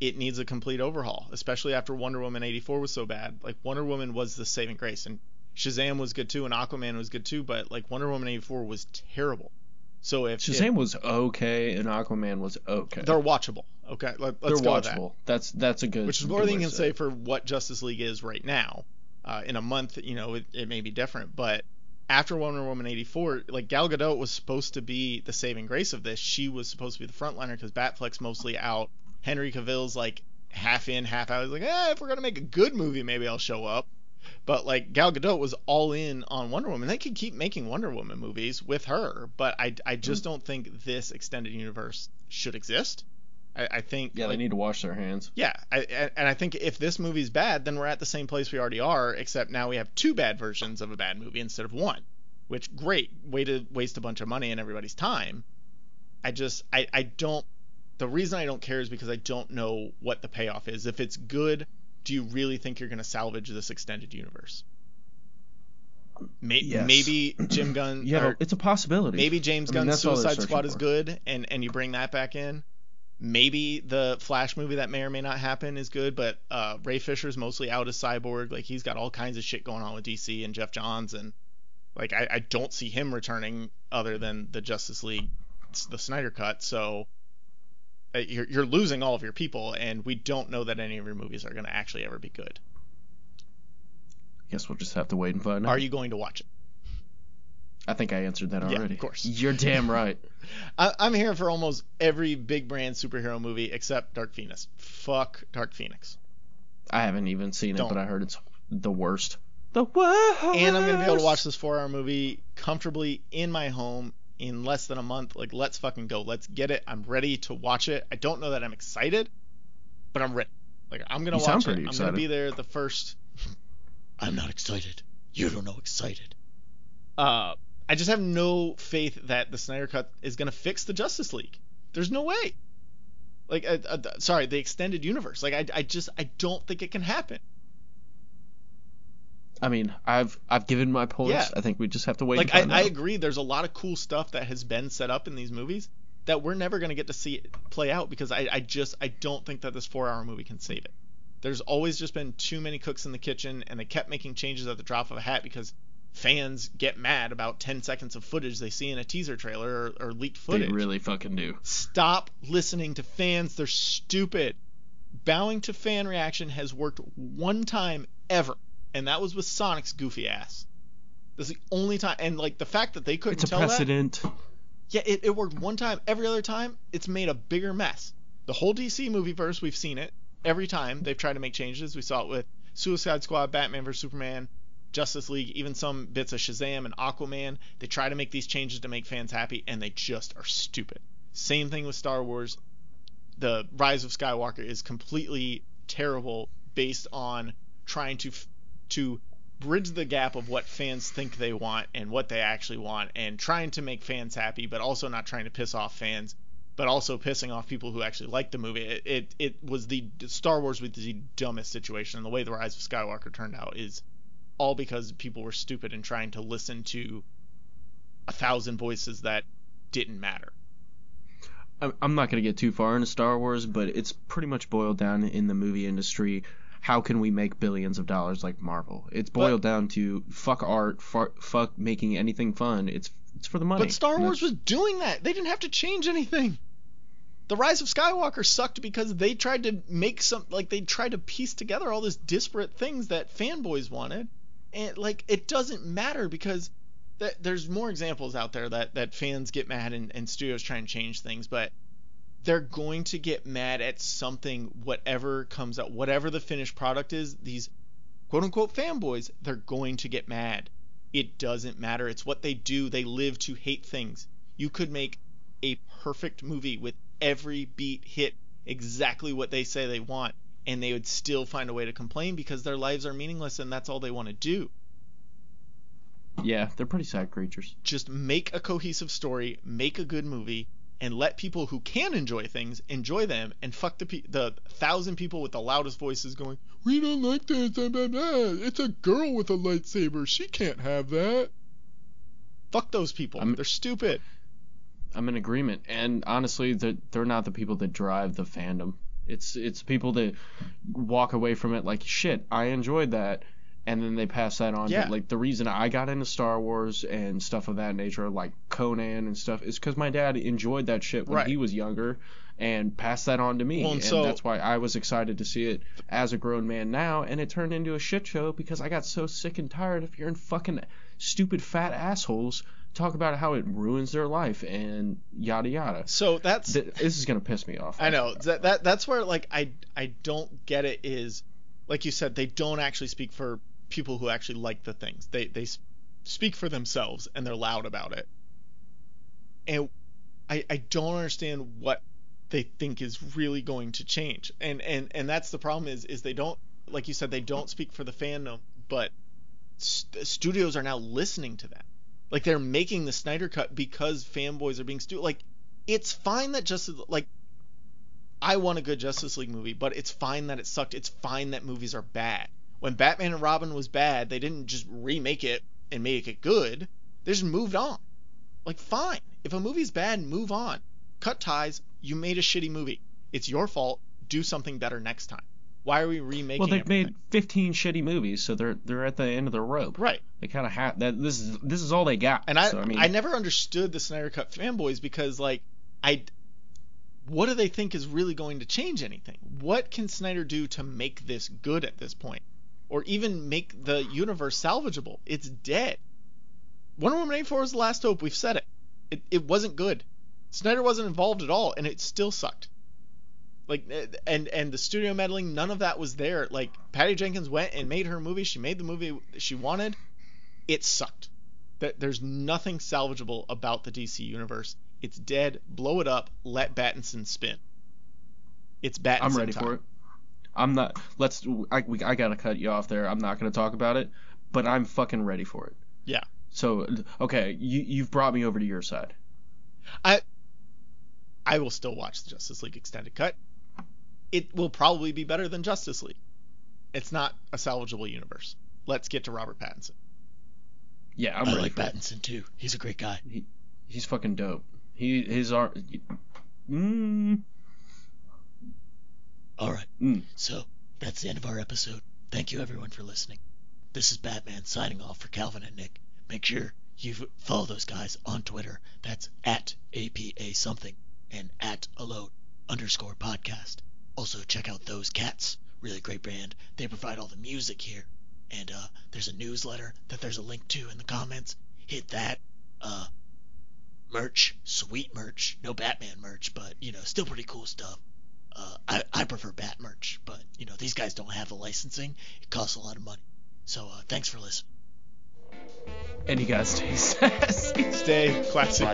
Speaker 1: it needs a complete overhaul, especially after Wonder Woman 84 was so bad. Like, Wonder Woman was the saving grace, and Shazam was good too, and Aquaman was good too, but like Wonder Woman 84 was terrible. So if
Speaker 2: Shazam was okay and Aquaman was okay.
Speaker 1: they're watchable, okay, let's
Speaker 2: They're
Speaker 1: go
Speaker 2: watchable.
Speaker 1: with that.
Speaker 2: That's a good.
Speaker 1: Which is more than you can say for what Justice League is right now. In a month, it may be different, but after Wonder Woman 84, like Gal Gadot was supposed to be the saving grace of this. She was supposed to be the frontliner because Batfleck's mostly out. Henry Cavill's like half in, half out. He's like, if we're gonna make a good movie, maybe I'll show up. But like Gal Gadot was all in on Wonder Woman. They could keep making Wonder Woman movies with her, but I just don't think this extended universe should exist. I think
Speaker 2: they need to wash their hands.
Speaker 1: Yeah, and I think if this movie's bad, then we're at the same place we already are, except now we have two bad versions of a bad movie instead of one. Which, great, way to waste a bunch of money and everybody's time. I don't. The reason I don't care is because I don't know what the payoff is. If it's good, do you really think you're going to salvage this extended universe?
Speaker 2: Yes.
Speaker 1: Maybe Jim Gunn.
Speaker 2: Yeah, it's a possibility.
Speaker 1: Maybe James Gunn's
Speaker 2: that's all they're
Speaker 1: Suicide Squad
Speaker 2: searching
Speaker 1: is
Speaker 2: for.
Speaker 1: good, and you bring that back in. Maybe the Flash movie that may or may not happen is good, but Ray Fisher's mostly out as Cyborg. Like, he's got all kinds of shit going on with DC and Jeff Johns, and like I don't see him returning other than the Justice League, the Snyder Cut. So you're losing all of your people, and we don't know that any of your movies are going to actually ever be good.
Speaker 2: Guess we'll just have to wait and find out.
Speaker 1: Are you going to watch it?
Speaker 2: I think I answered that already.
Speaker 1: Yeah, of course.
Speaker 2: You're damn right.
Speaker 1: I'm here for almost every big brand superhero movie except Dark Phoenix. Fuck Dark Phoenix.
Speaker 2: I haven't even seen
Speaker 1: Don't.
Speaker 2: it, but I heard it's the worst. The worst.
Speaker 1: And I'm going to be able to watch this 4-hour movie comfortably in my home in less than a month. Like, let's fucking go. Let's get it. I'm ready to watch it. I don't know that I'm excited, but I'm ready. Like, I'm going to watch it. I'm going to be there the first.
Speaker 3: I'm not excited. You don't know excited.
Speaker 1: I just have no faith that the Snyder Cut is going to fix the Justice League. There's no way. Like, the extended universe. Like, I don't think it can happen.
Speaker 2: I mean, I've given my points.
Speaker 1: Yeah.
Speaker 2: I think we just have to wait.
Speaker 1: Like,
Speaker 2: and find
Speaker 1: I
Speaker 2: out.
Speaker 1: agree. There's a lot of cool stuff that has been set up in these movies that we're never going to get to see it play out because I don't think that this 4-hour movie can save it. There's always just been too many cooks in the kitchen, and they kept making changes at the drop of a hat because fans get mad about 10 seconds of footage they see in a teaser trailer or leaked footage.
Speaker 2: They really fucking do.
Speaker 1: Stop listening to fans. They're stupid. Bowing to fan reaction has worked one time ever, and that was with Sonic's goofy ass. That's the only time. And like the fact that they couldn't
Speaker 2: It's a
Speaker 1: tell
Speaker 2: precedent.
Speaker 1: that. Yeah, it worked one time. Every other time, it's made a bigger mess. The whole DC movieverse, we've seen it. Every time they've tried to make changes. We saw it with Suicide Squad, Batman vs. Superman, Justice League, even some bits of Shazam and Aquaman. They try to make these changes to make fans happy, and they just are stupid. Same thing with Star Wars. The Rise of Skywalker is completely terrible based on trying to bridge the gap of what fans think they want and what they actually want, and trying to make fans happy, but also not trying to piss off fans, but also pissing off people who actually like the movie. It was the Star Wars with the dumbest situation, and the way the Rise of Skywalker turned out is all because people were stupid and trying to listen to 1,000 voices that didn't matter.
Speaker 2: I'm not going to get too far into Star Wars, but it's pretty much boiled down in the movie industry. How can we make billions of dollars like Marvel? It's boiled down to fuck art, fuck making anything fun. It's for the money.
Speaker 1: But Star Wars was doing that. They didn't have to change anything. The Rise of Skywalker sucked because they tried to make they tried to piece together all this disparate things that fanboys wanted. And, like, it doesn't matter because there's more examples out there that fans get mad and studios try and change things, but they're going to get mad at something, whatever comes out, whatever the finished product is. These quote-unquote fanboys, they're going to get mad. It doesn't matter. It's what they do. They live to hate things. You could make a perfect movie with every beat hit exactly what they say they want, and they would still find a way to complain because their lives are meaningless and that's all they want to do.
Speaker 2: Yeah, they're pretty sad creatures.
Speaker 1: Just make a cohesive story, make a good movie, and let people who can enjoy things enjoy them, and fuck the 1,000 people with the loudest voices going, "We don't like this, blah, blah, blah. It's a girl with a lightsaber. She can't have that." Fuck those people. They're stupid.
Speaker 2: I'm in agreement, and honestly, they're not the people that drive the fandom. It's people that walk away from it like, shit, I enjoyed that, and then they pass that on.
Speaker 1: Yeah.
Speaker 2: But, like, the reason I got into Star Wars and stuff of that nature, like Conan and stuff, is because my dad enjoyed that shit when he was younger and passed that on to me.
Speaker 1: Well,
Speaker 2: and
Speaker 1: so
Speaker 2: that's why I was excited to see it as a grown man now, and it turned into a shit show because I got so sick and tired of hearing fucking stupid fat assholes talk about how it ruins their life and yada yada.
Speaker 1: So that's
Speaker 2: this is gonna piss me off.
Speaker 1: I know that's where, like, I don't get it. Is, like you said, they don't actually speak for people who actually like the things. They speak for themselves and they're loud about it. And I don't understand what they think is really going to change. And that's the problem is they don't, like you said, they don't speak for the fandom, but studios are now listening to that. Like, they're making the Snyder Cut because fanboys are being stupid. Like, it's fine that I want a good Justice League movie, but it's fine that it sucked. It's fine that movies are bad. When Batman and Robin was bad, they didn't just remake it and make it good. They just moved on. Like, fine. If a movie's bad, move on. Cut ties. You made a shitty movie. It's your fault. Do something better next time. Why are we remaking?
Speaker 2: Well, they've
Speaker 1: everything?
Speaker 2: made 15 shitty movies, so they're at the end of the rope.
Speaker 1: Right.
Speaker 2: They kind of have that. This is all they got.
Speaker 1: And
Speaker 2: I mean,
Speaker 1: I never understood the Snyder Cut fanboys because, like, what do they think is really going to change anything? What can Snyder do to make this good at this point? Or even make the universe salvageable? It's dead. Wonder Woman 84 was the last hope. We've said it. It wasn't good. Snyder wasn't involved at all, and it still sucked. Like, and the studio meddling, none of that was there. Like, Patty Jenkins went and made her movie. She made the movie she wanted. It sucked. There's nothing salvageable about the DC universe. It's dead. Blow it up. Let Pattinson spin. It's Pattinson
Speaker 2: I'm ready
Speaker 1: time.
Speaker 2: for it. I'm not. I gotta cut you off there. I'm not gonna talk about it, but I'm fucking ready for it.
Speaker 1: Yeah.
Speaker 2: So, okay, you've brought me over to your side.
Speaker 1: I will still watch the Justice League extended cut. It will probably be better than Justice League. It's not a salvageable universe. Let's get to Robert Pattinson.
Speaker 2: Yeah,
Speaker 3: I like Pattinson too. He's a great guy.
Speaker 2: He's fucking dope. His art.
Speaker 3: All right. So that's the end of our episode. Thank you everyone for listening. This is Batman signing off for Calvin and Nick. Make sure you follow those guys on Twitter. That's at APA something and at @alone_podcast. Also check out Those Cats. Really great band. They provide all the music here. And there's a newsletter that there's a link to in the comments. Hit that. Merch. Sweet merch. No Batman merch, but, still pretty cool stuff. I prefer Bat merch, but, these guys don't have the licensing. It costs a lot of money. So thanks for listening.
Speaker 2: And you guys stay sassy.
Speaker 1: Stay classy.